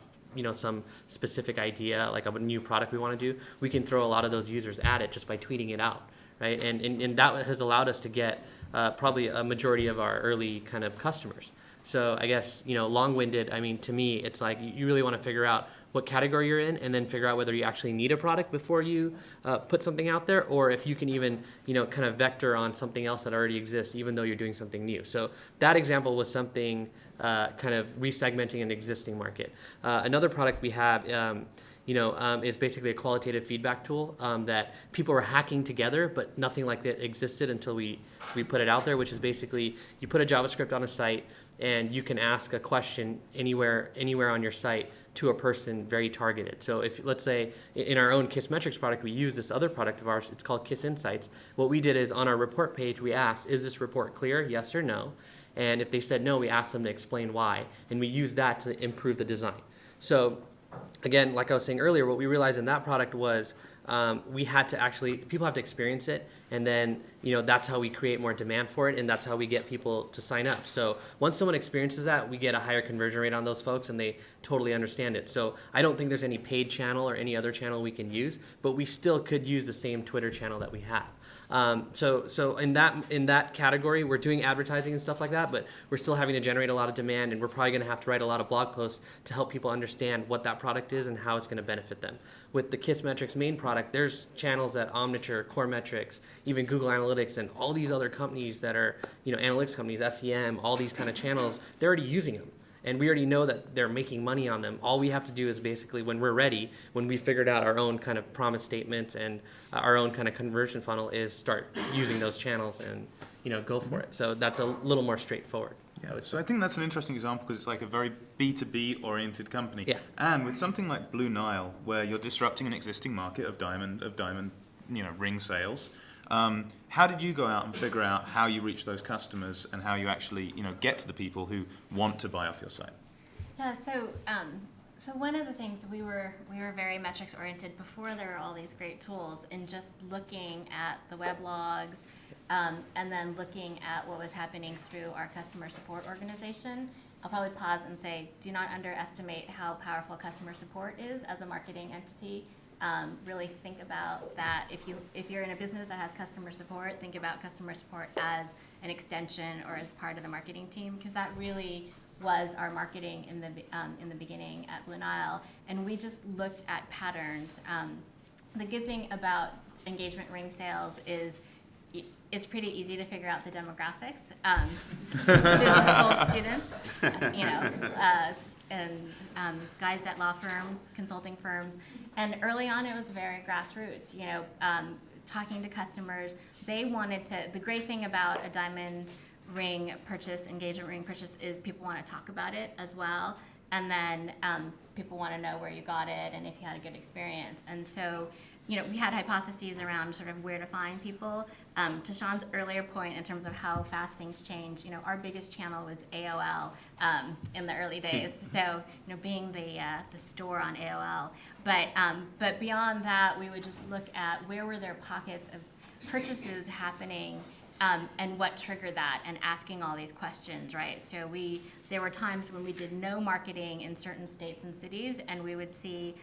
some specific idea, like a new product we want to do, we can throw a lot of those users at it just by tweeting it out, right? And that has allowed us to get probably a majority of our early kind of customers. So I guess, long-winded, I mean, to me, it's like you really want to figure out what category you're in and then figure out whether you actually need a product before you put something out there, or if you can even, kind of vector on something else that already exists, even though you're doing something new. So that example was something kind of resegmenting an existing market. Another product we have, is basically a qualitative feedback tool that people were hacking together, but nothing like that existed until we put it out there, which is basically you put a JavaScript on a site and you can ask a question anywhere on your site to a person very targeted. So if, let's say, in our own Kissmetrics product, we use this other product of ours, it's called Kiss Insights. What we did is on our report page, we asked, is this report clear, yes or no? And if they said no, we asked them to explain why. And we used that to improve the design. So again, like I was saying earlier, what we realized in that product was we had to actually, people have to experience it, and then that's how we create more demand for it, and that's how we get people to sign up. So once someone experiences that, we get a higher conversion rate on those folks, and they totally understand it. So I don't think there's any paid channel or any other channel we can use, but we still could use the same Twitter channel that we have. So in that category, we're doing advertising and stuff like that, but we're still having to generate a lot of demand, and we're probably going to have to write a lot of blog posts to help people understand what that product is and how it's going to benefit them. With the Kissmetrics main product, there's channels at Omniture, Core Metrics, even Google Analytics, and all these other companies that are, analytics companies, SEM, all these kind of channels, they're already using them. And we already know that they're making money on them. All we have to do is basically, when we're ready, when we figured out our own kind of promise statements and our own kind of conversion funnel, is start using those channels and go for it. So that's a little more straightforward. Yeah, so I think that's an interesting example because it's like a very B2B oriented company. Yeah. And with something like Blue Nile, where you're disrupting an existing market of diamond ring sales, how did you go out and figure out how you reach those customers and how you actually, get to the people who want to buy off your site? Yeah, so one of the things we were very metrics oriented before there were all these great tools, and just looking at the web logs, and then looking at what was happening through our customer support organization. I'll probably pause and say, do not underestimate how powerful customer support is as a marketing entity. Really think about that. If you're in a business that has customer support, think about customer support as an extension or as part of the marketing team, because that really was our marketing in the beginning at Blue Nile. And we just looked at patterns. The good thing about engagement ring sales is it's pretty easy to figure out the demographics. Business school students, and guys at law firms, consulting firms, and early on it was very grassroots. Talking to customers, they wanted to. The great thing about a diamond ring purchase, engagement ring purchase, is people want to talk about it as well, and then people want to know where you got it and if you had a good experience. And so, we had hypotheses around sort of where to find people. To Sean's earlier point in terms of how fast things change, our biggest channel was AOL in the early days. So, being the store on AOL. But beyond that, we would just look at where were there pockets of purchases happening, and what triggered that, and asking all these questions, right? So there were times when we did no marketing in certain states and cities, and we would see,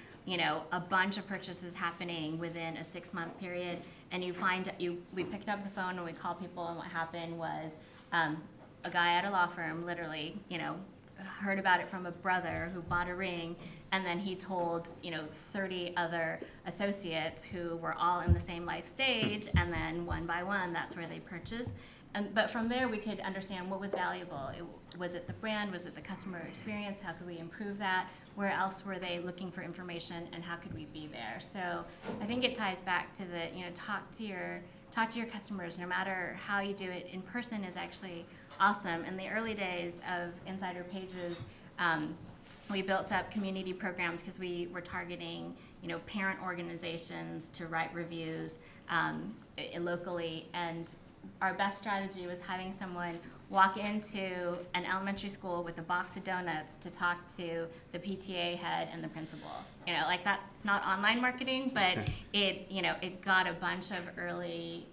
a bunch of purchases happening within a 6-month period, and we picked up the phone and we called people, and what happened was, a guy at a law firm literally, heard about it from a brother who bought a ring, and then he told 30 other associates who were all in the same life stage, and then one by one that's where they purchased. But from there we could understand what was valuable. Was it the brand? Was it the customer experience? How could we improve that? Where else were they looking for information, and how could we be there? So I think it ties back to the talk to your customers. No matter how you do it, in person is actually awesome. In the early days of Insider Pages, we built up community programs because we were targeting, parent organizations to write reviews locally. And our best strategy was having someone walk into an elementary school with a box of donuts to talk to the PTA head and the principal. That's not online marketing, but it got a bunch of early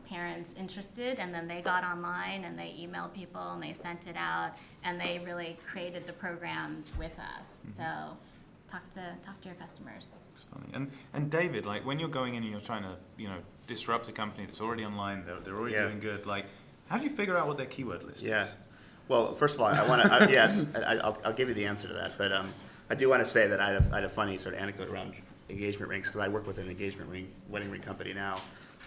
parents interested, and then they got online and they emailed people and they sent it out, and they really created the programs with us. So talk to your customers. It's funny. And David, when you're going in and you're trying to disrupt a company that's already online, they're already doing good, how do you figure out what their keyword list is? Well, first of all, I want to, I'll give you the answer to that, but I do want to say that I had a funny sort of anecdote around engagement rings, because I work with an engagement ring, wedding ring company now,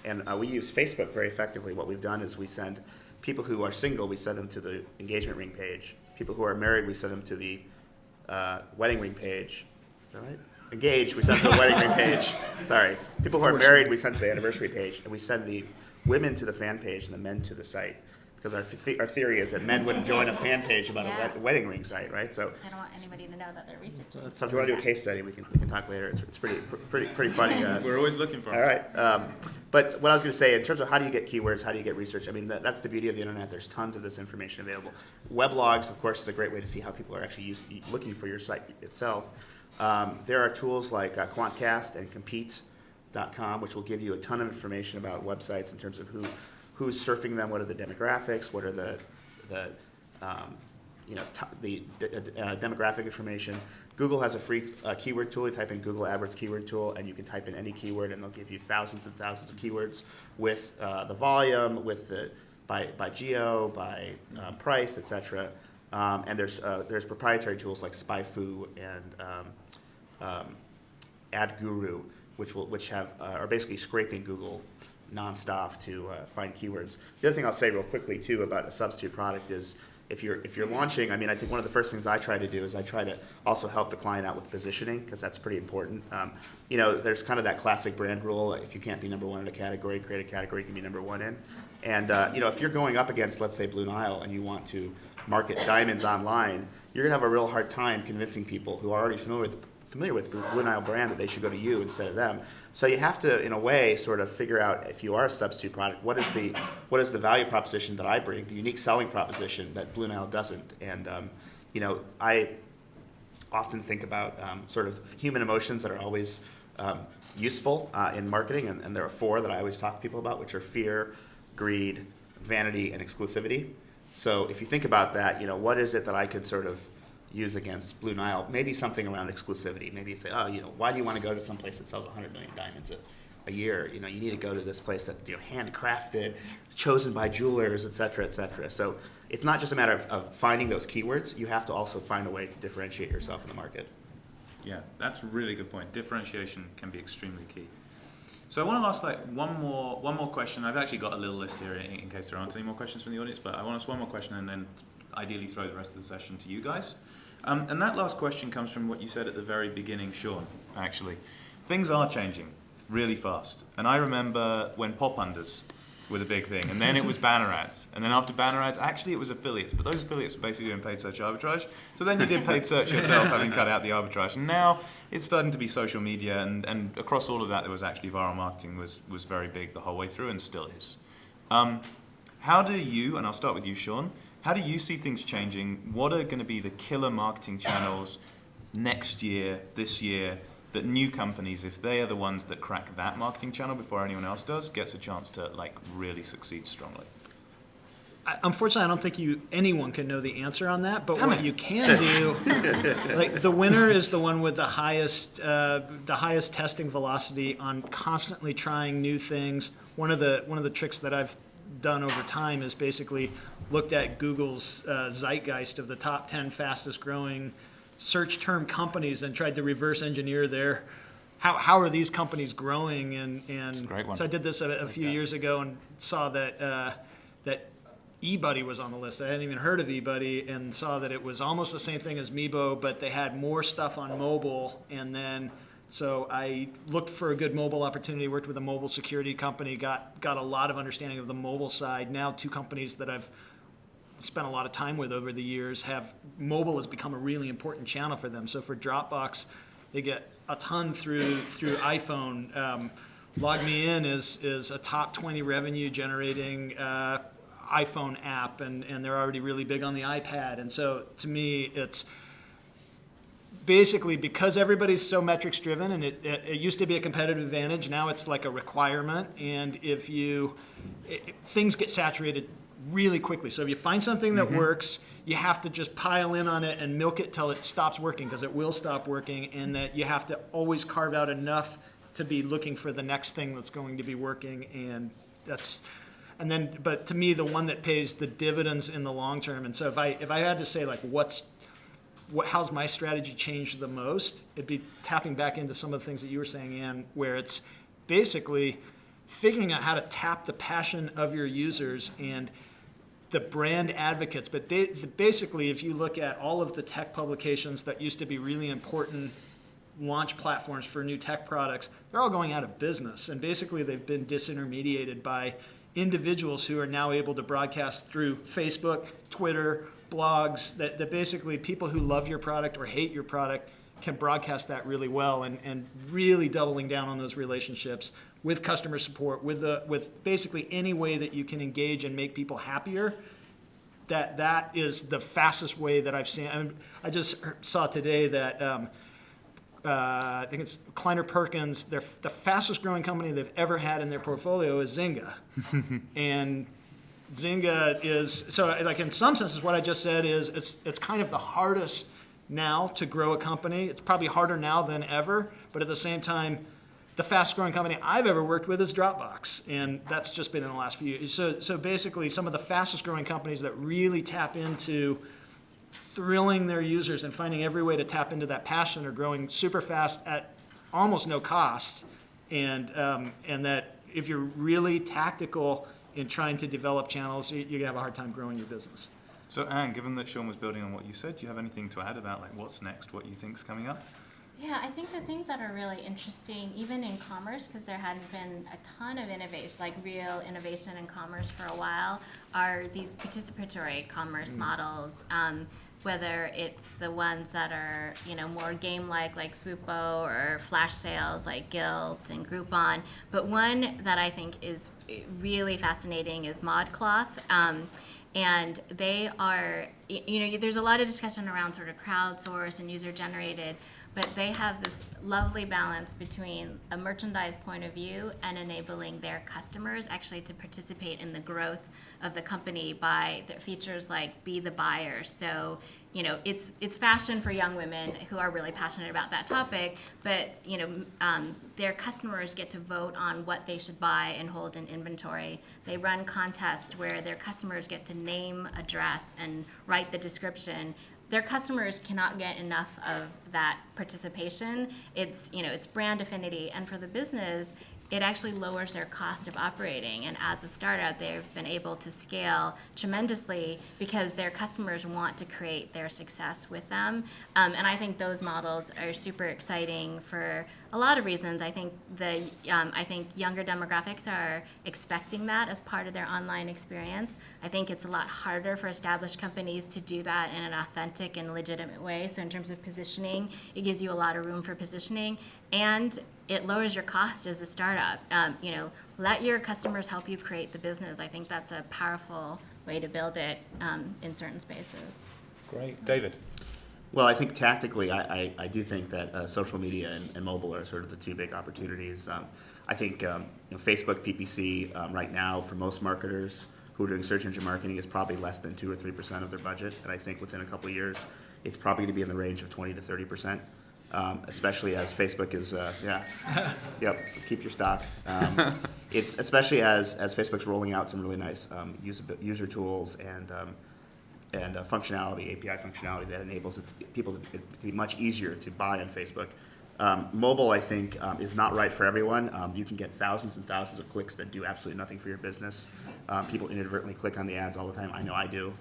and we use Facebook very effectively. What we've done is we send people who are single, we send them to the engagement ring page. People who are married, we send them to the wedding ring page. Is that right? Engaged, we send to the wedding ring page. Sorry. People who are married, we send to the anniversary page, and we send the women to the fan page and the men to the site. Because our theory is that men wouldn't join a fan page about a wedding ring site, right? So I don't want anybody to know that they're researching. so if you want to do a case study, we can talk later. It's pretty funny. We're always looking for them. All right. But what I was going to say, in terms of how do you get keywords, how do you get research, I mean, that's the beauty of the internet. There's tons of this information available. Weblogs, of course, is a great way to see how people are actually looking for your site itself. There are tools like Quantcast and Compete.com, which will give you a ton of information about websites in terms of who's surfing them, what are the demographics, what are the demographic information. Google has a free keyword tool. You type in Google AdWords keyword tool, and you can type in any keyword, and they'll give you thousands and thousands of keywords with the volume, with the by geo, by price, etc. And there's proprietary tools like SpyFu and AdGuru, which are basically scraping Google nonstop to find keywords. The other thing I'll say real quickly too about a substitute product is if you're launching, I mean, I think one of the first things I try to do is I try to also help the client out with positioning, because that's pretty important. There's kind of that classic brand rule: if you can't be number one in a category, create a category you can be number one in. And if you're going up against, let's say, Blue Nile, and you want to market diamonds online, you're gonna have a real hard time convincing people who are already familiar with Blue Nile brand that they should go to you instead of them. So you have to, in a way, sort of figure out, if you are a substitute product, what is the value proposition that I bring, the unique selling proposition that Blue Nile doesn't. And I often think about sort of human emotions that are always useful in marketing, and there are 4 that I always talk to people about, which are fear, greed, vanity, and exclusivity. So if you think about that, what is it that I could sort of use against Blue Nile? Maybe something around exclusivity. Maybe you say, why do you want to go to some place that sells 100 million diamonds a year? You need to go to this place that handcrafted, chosen by jewelers, et cetera, et cetera. So it's not just a matter of finding those keywords. You have to also find a way to differentiate yourself in the market. Yeah, that's a really good point. Differentiation can be extremely key. So I want to ask like one more question. I've actually got a little list here in case there aren't any more questions from the audience, but I want to ask one more question and then ideally throw the rest of the session to you guys. And that last question comes from what you said at the very beginning, Sean, actually. Things are changing really fast. And I remember when pop-unders were the big thing, and then it was banner ads. And then after banner ads, actually it was affiliates, but those affiliates were basically doing paid search arbitrage. So then you did paid search yourself, having cut out the arbitrage. And now it's starting to be social media, and across all of that, there was actually viral marketing was very big the whole way through, and still is. How do you, and I'll start with you, Sean, how do you see things changing? What are going to be the killer marketing channels next year, this year, that new companies, if they are the ones that crack that marketing channel before anyone else does, gets a chance to like really succeed strongly? Unfortunately, I don't think anyone can know the answer on that. But what you can do, like the winner is the one with the highest testing velocity on constantly trying new things. One of the tricks that I've done over time is basically looked at Google's zeitgeist of the top 10 fastest growing search term companies and tried to reverse engineer how are these companies growing, and a great one. So I did this a few years ago and saw that that eBuddy was on the list. I hadn't even heard of eBuddy, and saw that it was almost the same thing as Meebo, but they had more stuff on mobile. And then so I looked for a good mobile opportunity, worked with a mobile security company, got a lot of understanding of the mobile side. Now two companies that I've spent a lot of time with over the years mobile has become a really important channel for them. So for Dropbox, they get a ton through iPhone. LogMeIn is a top 20 revenue generating iPhone app, and they're already really big on the iPad. And so to me, it's basically because everybody's so metrics driven, and it used to be a competitive advantage, now it's like a requirement. And if things get saturated really quickly. So if you find something that works, you have to just pile in on it and milk it till it stops working, because it will stop working, and that you have to always carve out enough to be looking for the next thing that's going to be working. But to me, the one that pays the dividends in the long term. And so if I had to say like how's my strategy changed the most, it'd be tapping back into some of the things that you were saying, Ann, where it's basically figuring out how to tap the passion of your users and the brand advocates. But basically, if you look at all of the tech publications that used to be really important launch platforms for new tech products, they're all going out of business. And basically, they've been disintermediated by individuals who are now able to broadcast through Facebook, Twitter, blogs, that basically people who love your product or hate your product can broadcast that really well, and really doubling down on those relationships with customer support, with basically any way that you can engage and make people happier. That is the fastest way that I've seen. I just saw today that I think it's Kleiner Perkins. The fastest growing company they've ever had in their portfolio is Zynga, and Zynga is so like in some senses what I just said is it's kind of the hardest now to grow a company. It's probably harder now than ever, but at the same time, the fastest growing company I've ever worked with is Dropbox, and that's just been in the last few years. So basically, some of the fastest growing companies that really tap into thrilling their users and finding every way to tap into that passion are growing super fast at almost no cost, and that if you're really tactical in trying to develop channels, you're gonna have a hard time growing your business. So Anne, given that Sean was building on what you said, do you have anything to add about like what's next, what you think's coming up? Yeah, I think the things that are really interesting, even in commerce, because there hadn't been a ton of innovation, like real innovation in commerce for a while, are these participatory commerce models. Whether it's the ones that are, more game-like, like Swoopbo, or flash sales, like Guild and Groupon. But one that I think is really fascinating is ModCloth. And they are, there's a lot of discussion around sort of crowdsourced and user-generated, but they have this lovely balance between a merchandise point of view and enabling their customers actually to participate in the growth of the company by their features like Be the Buyer. So, it's fashion for young women who are really passionate about that topic, but, their customers get to vote on what they should buy and hold in inventory. They run contests where their customers get to name a dress and write the description. Their customers cannot get enough of that participation. It's brand affinity, and for the business, it actually lowers their cost of operating. And as a startup, they've been able to scale tremendously because their customers want to create their success with them. And I think those models are super exciting for a lot of reasons. I think I think younger demographics are expecting that as part of their online experience. I think it's a lot harder for established companies to do that in an authentic and legitimate way. So in terms of positioning, it gives you a lot of room for positioning, and it lowers your cost as a startup. Let your customers help you create the business. I think that's a powerful way to build it in certain spaces. Great. David? Well, I think tactically, I do think that social media and mobile are sort of the two big opportunities. I think Facebook PPC right now for most marketers who are doing search engine marketing is probably less than 2 or 3% of their budget, and I think within a couple of years, it's probably going to be in the range of 20 to 30%. Especially as Facebook is, yep, keep your stock. It's especially as Facebook's rolling out some really nice user tools and functionality, API functionality that enables people to be much easier to buy on Facebook. Mobile, I think, is not right for everyone. You can get thousands and thousands of clicks that do absolutely nothing for your business. People inadvertently click on the ads all the time. I know I do.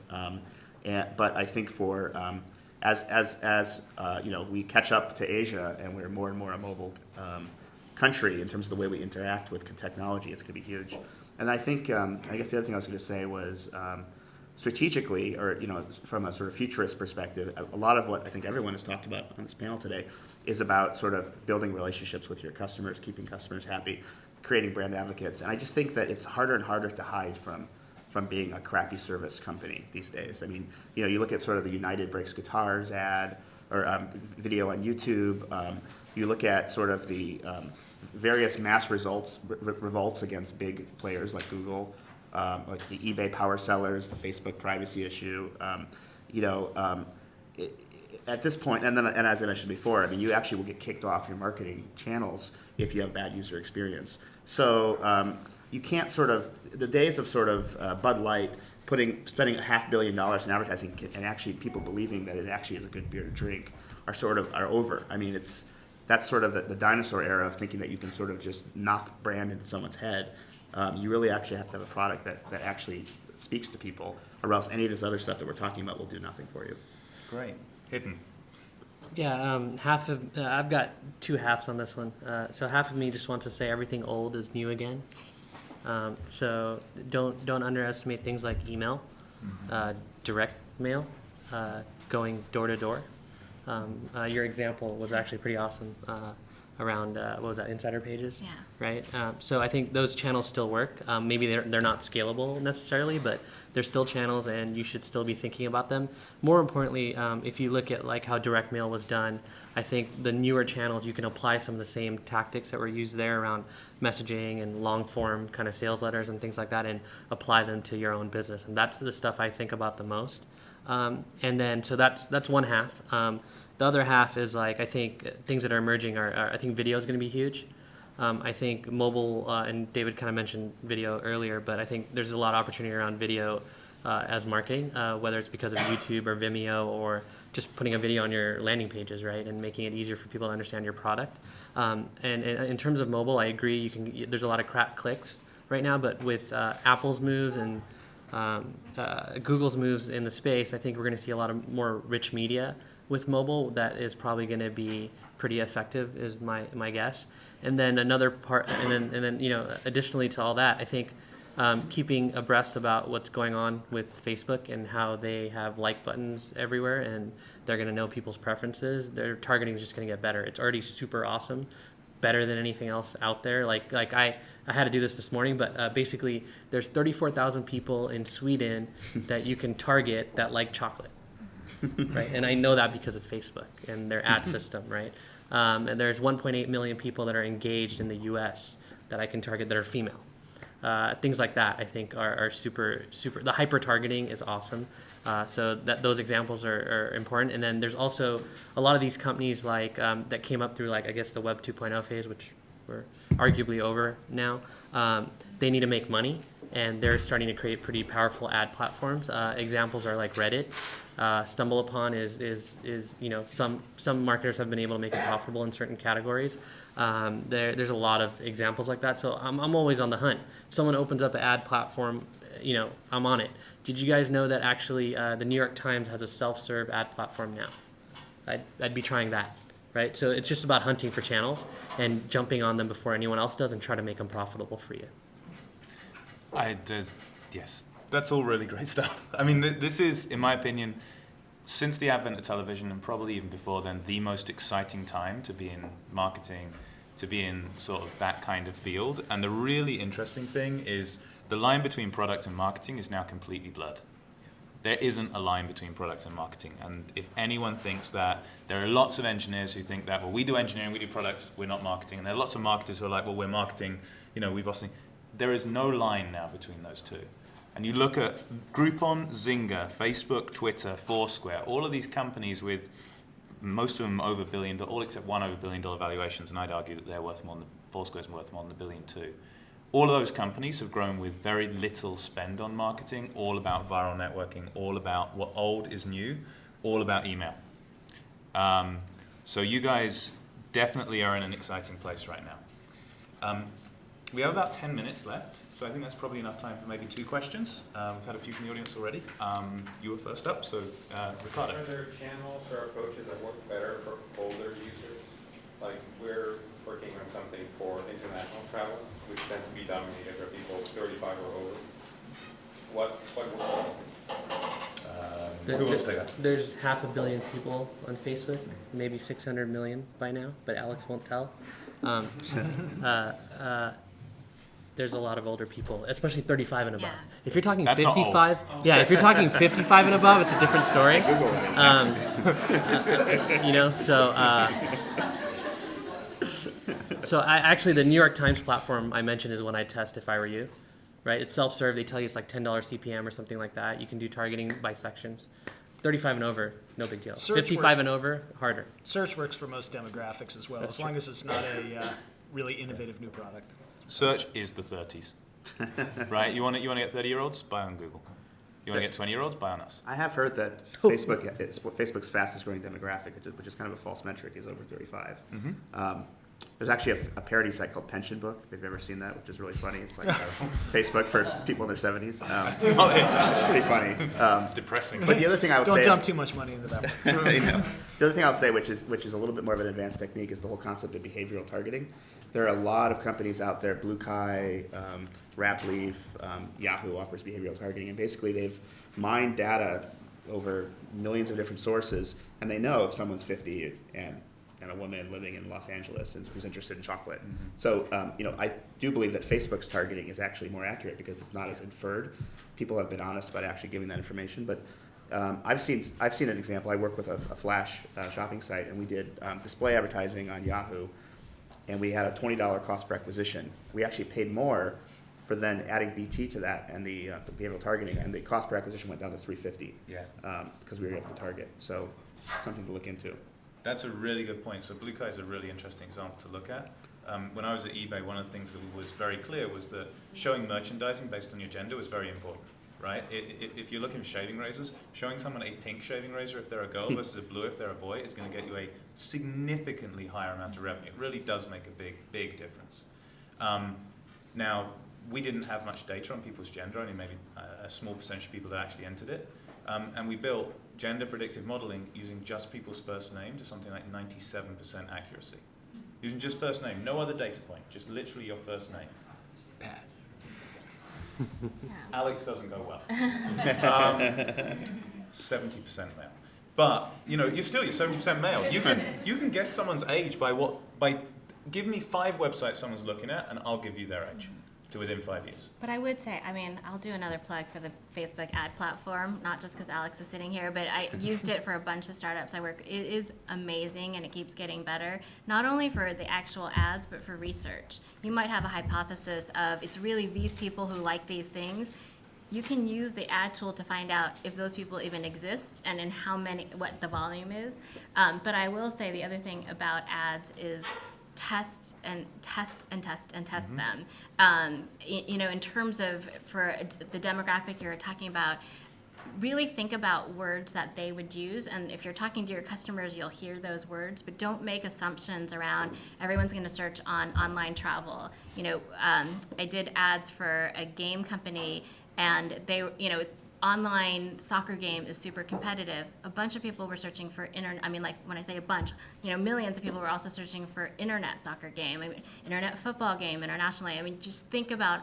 But I think for as we catch up to Asia and we're more and more a mobile country in terms of the way we interact with technology, it's going to be huge. And I think, I guess the other thing I was going to say was strategically, or from a sort of futurist perspective, a lot of what I think everyone has talked about on this panel today is about sort of building relationships with your customers, keeping customers happy, creating brand advocates. And I just think that it's harder and harder to hide from being a crappy service company these days. I mean, you look at sort of the United Breaks Guitars ad or video on YouTube. You look at sort of the various mass revolts against big players like Google, like the eBay power sellers, the Facebook privacy issue. At this point, and as I mentioned before, I mean, you actually will get kicked off your marketing channels if you have bad user experience. So you can't the days of Bud Light spending $500 million in advertising and actually people believing that it actually is a good beer to drink are over. I mean, that's sort of the dinosaur era of thinking that you can sort of just knock brand into someone's head. You really actually have to have a product that actually speaks to people, or else any of this other stuff that we're talking about will do nothing for you. Great. Hidden. Yeah, I've got two halves on this one. So half of me just wants to say everything old is new again. So don't underestimate things like email, direct mail, going door to door. Your example was actually pretty awesome around what was that, insider pages? Yeah. Right. So I think those channels still work. Maybe they're not scalable necessarily, but they're still channels, and you should still be thinking about them. More importantly, if you look at like how direct mail was done, I think the newer channels, you can apply some of the same tactics that were used there around messaging and long form kind of sales letters and things like that, and apply them to your own business. And that's the stuff I think about the most. And then so that's one half. The other half is like, I think things that are emerging are I think video is going to be huge. I think mobile, and David kind of mentioned video earlier, but I think there's a lot of opportunity around video as marketing, whether it's because of YouTube or Vimeo or just putting a video on your landing pages, right, and making it easier for people to understand your product. And in terms of mobile, I agree. There's a lot of crap clicks right now, but with Apple's moves and Google's moves in the space, I think we're going to see a lot of more rich media with mobile that is probably going to be pretty effective, is my guess. And then another part, and then additionally to all that, I think keeping abreast about what's going on with Facebook and how they have like buttons everywhere, and they're going to know people's preferences. Their targeting is just going to get better. It's already super awesome, better than anything else out there. Like I had to do this morning, but basically there's 34,000 people in Sweden that you can target that like chocolate, right? And I know that because of Facebook and their ad system, right? And there's 1.8 million people that are engaged in the U.S. that I can target that are female. Things like that, I think, are super. The hyper targeting is awesome. So those examples are important. And then there's also a lot of these companies like that came up through like I guess the Web 2.0 phase, which we're arguably over now. They need to make money, and they're starting to create pretty powerful ad platforms. Examples are like Reddit. StumbleUpon is some marketers have been able to make it profitable in certain categories. There's a lot of examples like that. So I'm always on the hunt. If someone opens up an ad platform, I'm on it. Did you guys know that actually the New York Times has a self-serve ad platform now? I'd be trying that, right? So it's just about hunting for channels and jumping on them before anyone else does and try to make them profitable for you. Yes, that's all really great stuff. I mean, this is, in my opinion, since the advent of television, and probably even before then, the most exciting time to be in marketing, to be in sort of that kind of field. And the really interesting thing is the line between product and marketing is now completely blurred. There isn't a line between product and marketing. And if anyone thinks that, there are lots of engineers who think that, well, we do engineering, we do product, we're not marketing. And there are lots of marketers who are like, well, we're marketing, we boss things. There is no line now between those two. And you look at Groupon, Zynga, Facebook, Twitter, Foursquare, all of these companies with most of them over $1 billion, all except one over $1 billion valuations, and I'd argue that they're worth more than Foursquare's worth more than $1 billion too. All of those companies have grown with very little spend on marketing, all about viral networking, all about what old is new, all about email. So you guys definitely are in an exciting place right now. We have about 10 minutes left, so I think that's probably enough time for maybe 2 questions. We've had a few from the audience already. You were first up, so Ricardo. Are there channels or approaches that work better for older users? Like we're working on something for international travel, which tends to be dominated by people 35 or over. What Who wants to take that? There's 500 million people on Facebook, maybe 600 million by now, but Alex won't tell. There's a lot of older people, especially 35 and above. Yeah. If you're talking That's not 55, if you're talking 55 and above, it's a different story. So actually the New York Times platform I mentioned is one I'd test if I were you, right? It's self-serve. They tell you it's like $10 CPM or something like that. You can do targeting by sections. 35 and over, no big deal. 55 and over, harder. Search works for most demographics as well, as long as it's not a really innovative new product. Search is the 30s, right? You want to get 30-year-olds? Buy on Google. You want to get 20-year-olds? Buy on us. I have heard that Facebook's fastest growing demographic, which is kind of a false metric, is over 35. Mm-hmm. There's actually a parody site called Pension Book, if you've ever seen that, which is really funny. It's like Facebook for people in their 70s. It's pretty funny. It's depressing. But the other thing I would Don't say... dump too much money into that. The other thing I'll say, which is a little bit more of an advanced technique, is the whole concept of behavioral targeting. There are a lot of companies out there, Blue Kai, Rapleaf, Yahoo offers behavioral targeting, and basically they've mined data over millions of different sources, and they know if someone's 50 and a woman living in Los Angeles and who's interested in chocolate. Mm-hmm. So, I do believe that Facebook's targeting is actually more accurate because it's not as inferred. People have been honest about actually giving that information, but I've seen an example. I work with a Flash shopping site, and we did display advertising on Yahoo, and we had a $20 cost per acquisition. We actually paid more for then adding BT to that and the behavioral targeting, and the cost per acquisition went down to $350. Yeah. Because we were able to target. So, something to look into. That's a really good point. So Blue Kai is a really interesting example to look at. When I was at eBay, one of the things that was very clear was that showing merchandising based on your gender was very important, right? If you're looking for shaving razors, showing someone a pink shaving razor if they're a girl versus a blue if they're a boy is going to get you a significantly higher amount of revenue. It really does make a big difference. Now, we didn't have much data on people's gender, only maybe a small percentage of people that actually entered it. And we built gender predictive modeling using just people's first name to something like 97% accuracy. Using just first name, no other data point, just literally your first name. Pat. Alex doesn't go well. 70% male. But, you're 70% male. You can guess someone's age by give me 5 websites someone's looking at and I'll give you their age. To within 5 years. But I would say, I'll do another plug for the Facebook ad platform, not just because Alex is sitting here, but I used it for a bunch of startups I work. It is amazing and it keeps getting better, not only for the actual ads, but for research. You might have a hypothesis of it's really these people who like these things. You can use the ad tool to find out if those people even exist and in what the volume is. But I will say the other thing about ads is test and test and test and test Mm-hmm. them. You know, in terms of for the demographic you're talking about, really think about words that they would use, and if you're talking to your customers, you'll hear those words, but don't make assumptions around everyone's going to search on online travel. You know, I did ads for a game company, and they, you know, online soccer game is super competitive. A bunch of people were searching for internet. I mean, like when I say a bunch, you know, millions of people were also searching for internet soccer game, I mean, internet football game internationally. I mean, just think about,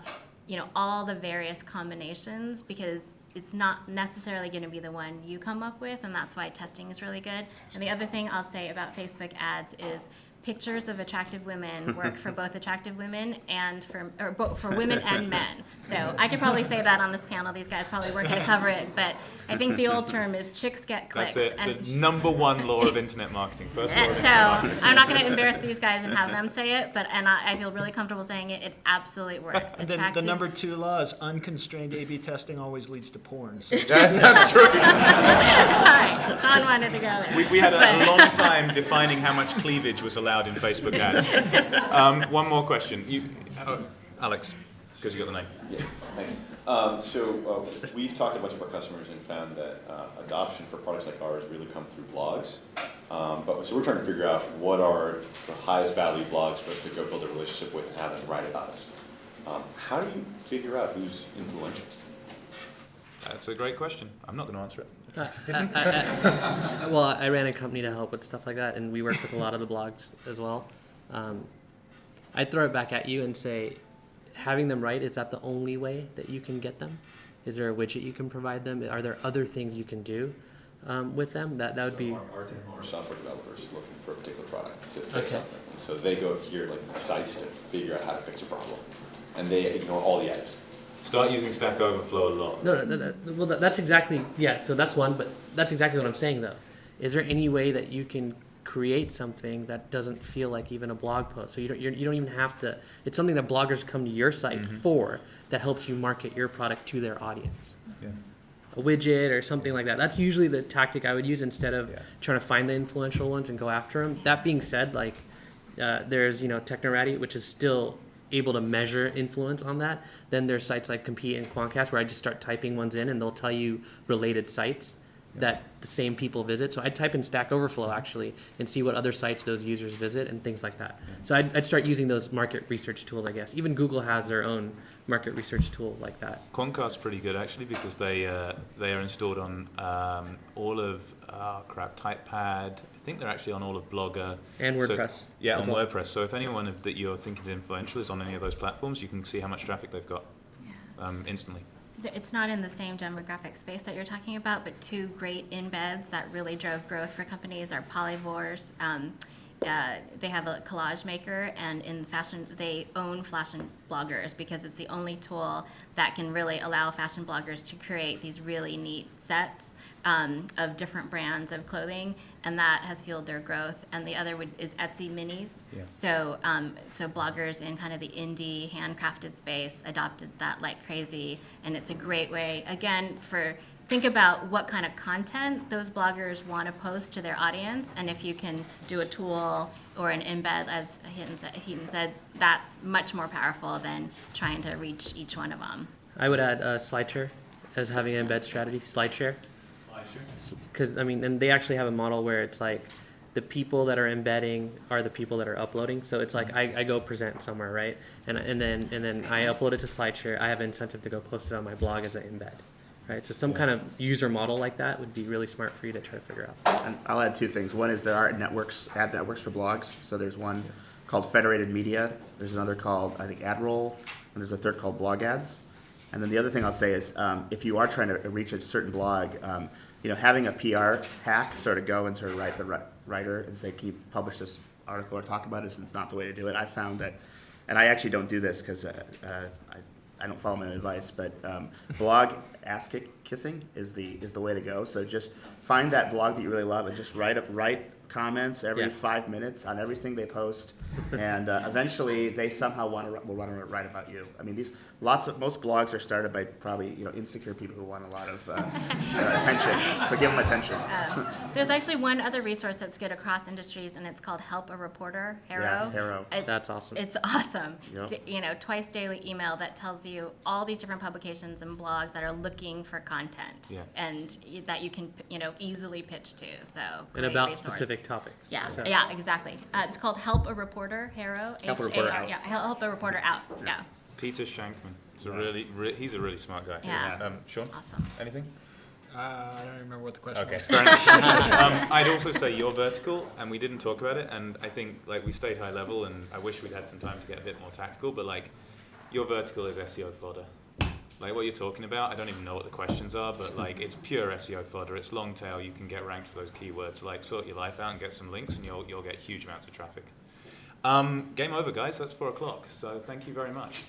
you know, all the various combinations, because it's not necessarily going to be the one you come up with, and that's why testing is really good. And the other thing I'll say about Facebook ads is pictures of attractive women work for both attractive women and for women and men. So I could probably say that on this panel. These guys probably weren't going to cover it, but I think the old term is chicks get clicks. That's it. And The number one law of internet marketing. First law of so internet marketing. I'm not going to embarrass these guys and have them say it, but I feel really comfortable saying it. It absolutely works. The number 2 law is unconstrained A/B testing always leads to porn. So That's true. All right, Sean wanted to go there. We had a long time defining how much cleavage was allowed in Facebook ads. One more question. Alex, because you got the name. Yeah, thank you. We've talked to a bunch of our customers and found that adoption for products like ours really come through blogs. So we're trying to figure out what are the highest value blogs for us to go build a relationship with and have them write about us. How do you figure out who's influential? That's a great question. I'm not going to answer it. Well, I ran a company to help with stuff like that, and we worked with a lot of the blogs as well. I'd throw it back at you and say, having them write, is that the only way that you can get them? Is there a widget you can provide them? Are there other things you can do with them? That would be... Our software developers looking for a particular product to fix Okay. something. So they go here, like the sites, to figure out how to fix a problem. And they ignore all the edits. Start using Stack Overflow a lot. Well, that's exactly, yeah, so that's one, but that's exactly what I'm saying, though. Is there any way that you can create something that doesn't feel like even a blog post? So you don't even have to, it's something that bloggers come to your site for that helps you market your product to their audience. Yeah. A widget or something like that. That's usually the tactic I would use instead of Yeah. trying to find the influential ones and go after them. That being said, like there's, Technorati, which is still able to measure influence on that. Then there's sites like Compete and Quantcast where I just start typing ones in and they'll tell you related sites that the same people visit. So I'd type in Stack Overflow actually and see what other sites those users visit and things like that. So I'd start using those market research tools, I guess. Even Google has their own market research tool like that. Quantcast's pretty good actually because they are installed on all of TypePad. I think they're actually on all of Blogger And WordPress. So, yeah, as on well. WordPress. So if anyone that you're thinking is influential is on any of those platforms, you can see how much traffic they've got instantly. It's not in the same demographic space that you're talking about, but two great embeds that really drove growth for companies are Polyvores. They have a collage maker, and in fashion, they own fashion bloggers because it's the only tool that can really allow fashion bloggers to create these really neat sets of different brands of clothing, and that has fueled their growth. And the other is Etsy Minis. Yeah. So bloggers in kind of the indie handcrafted space adopted that like crazy, and it's a great way, again, think about what kind of content those bloggers want to post to their audience, and if you can do a tool or an embed, as Heaton said, that's much more powerful than trying to reach each one of them. I would add SlideShare as having an embed strategy, SlideShare. Because, and they actually have a model where it's like the people that are embedding are the people that are uploading. So it's like I go present somewhere, right? And then I upload it to SlideShare. I have an incentive to go post it on my blog as an embed. Right, so some kind of user model like that would be really smart for you to try to figure out. And I'll add two things. One is there are ad networks for blogs. So there's one called Federated Media. There's another called, I think, AdRoll. And there's a third called Blog Ads. And then the other thing I'll say is if you are trying to reach a certain blog, having a PR hack sort of go and sort of write the writer and say, can you publish this article or talk about it, since it's not the way to do it. I found that, and I actually don't do this because I don't follow my advice, but blog ass kissing is the way to go. So just find that blog that you really love and just write comments every Yeah. 5 minutes on everything they post, and eventually they somehow will want to write about you. I mean, most blogs are started by probably insecure people who want a lot of attention. So give them attention. There's actually one other resource that's good across industries, and it's called Help a Reporter, HARO. Yeah, HARO. That's awesome. It's awesome. Yep. Twice daily email that tells you all these different publications and blogs that are looking for content, Yeah. and that you can easily pitch to. So And great about resource. specific topics. Yeah, So- yeah, exactly. It's called Help a Reporter, HARO. Help a Reporter H-A-R, Out. Yeah, Help a Reporter Out. Yeah, Peter Shankman. It's a Yeah. he's a really smart guy. Yeah. Sean, awesome. anything? I don't remember what the question Okay, was. fair enough. I'd also say you're vertical, and we didn't talk about it, and I think we stayed high level, and I wish we'd had some time to get a bit more tactical, but your vertical is SEO fodder. What you're talking about, I don't even know what the questions are, but it's pure SEO fodder. It's long tail. You can get ranked for those keywords. Sort your life out and get some links, and you'll get huge amounts of traffic. Game over, guys. That's 4:00. So thank you very much.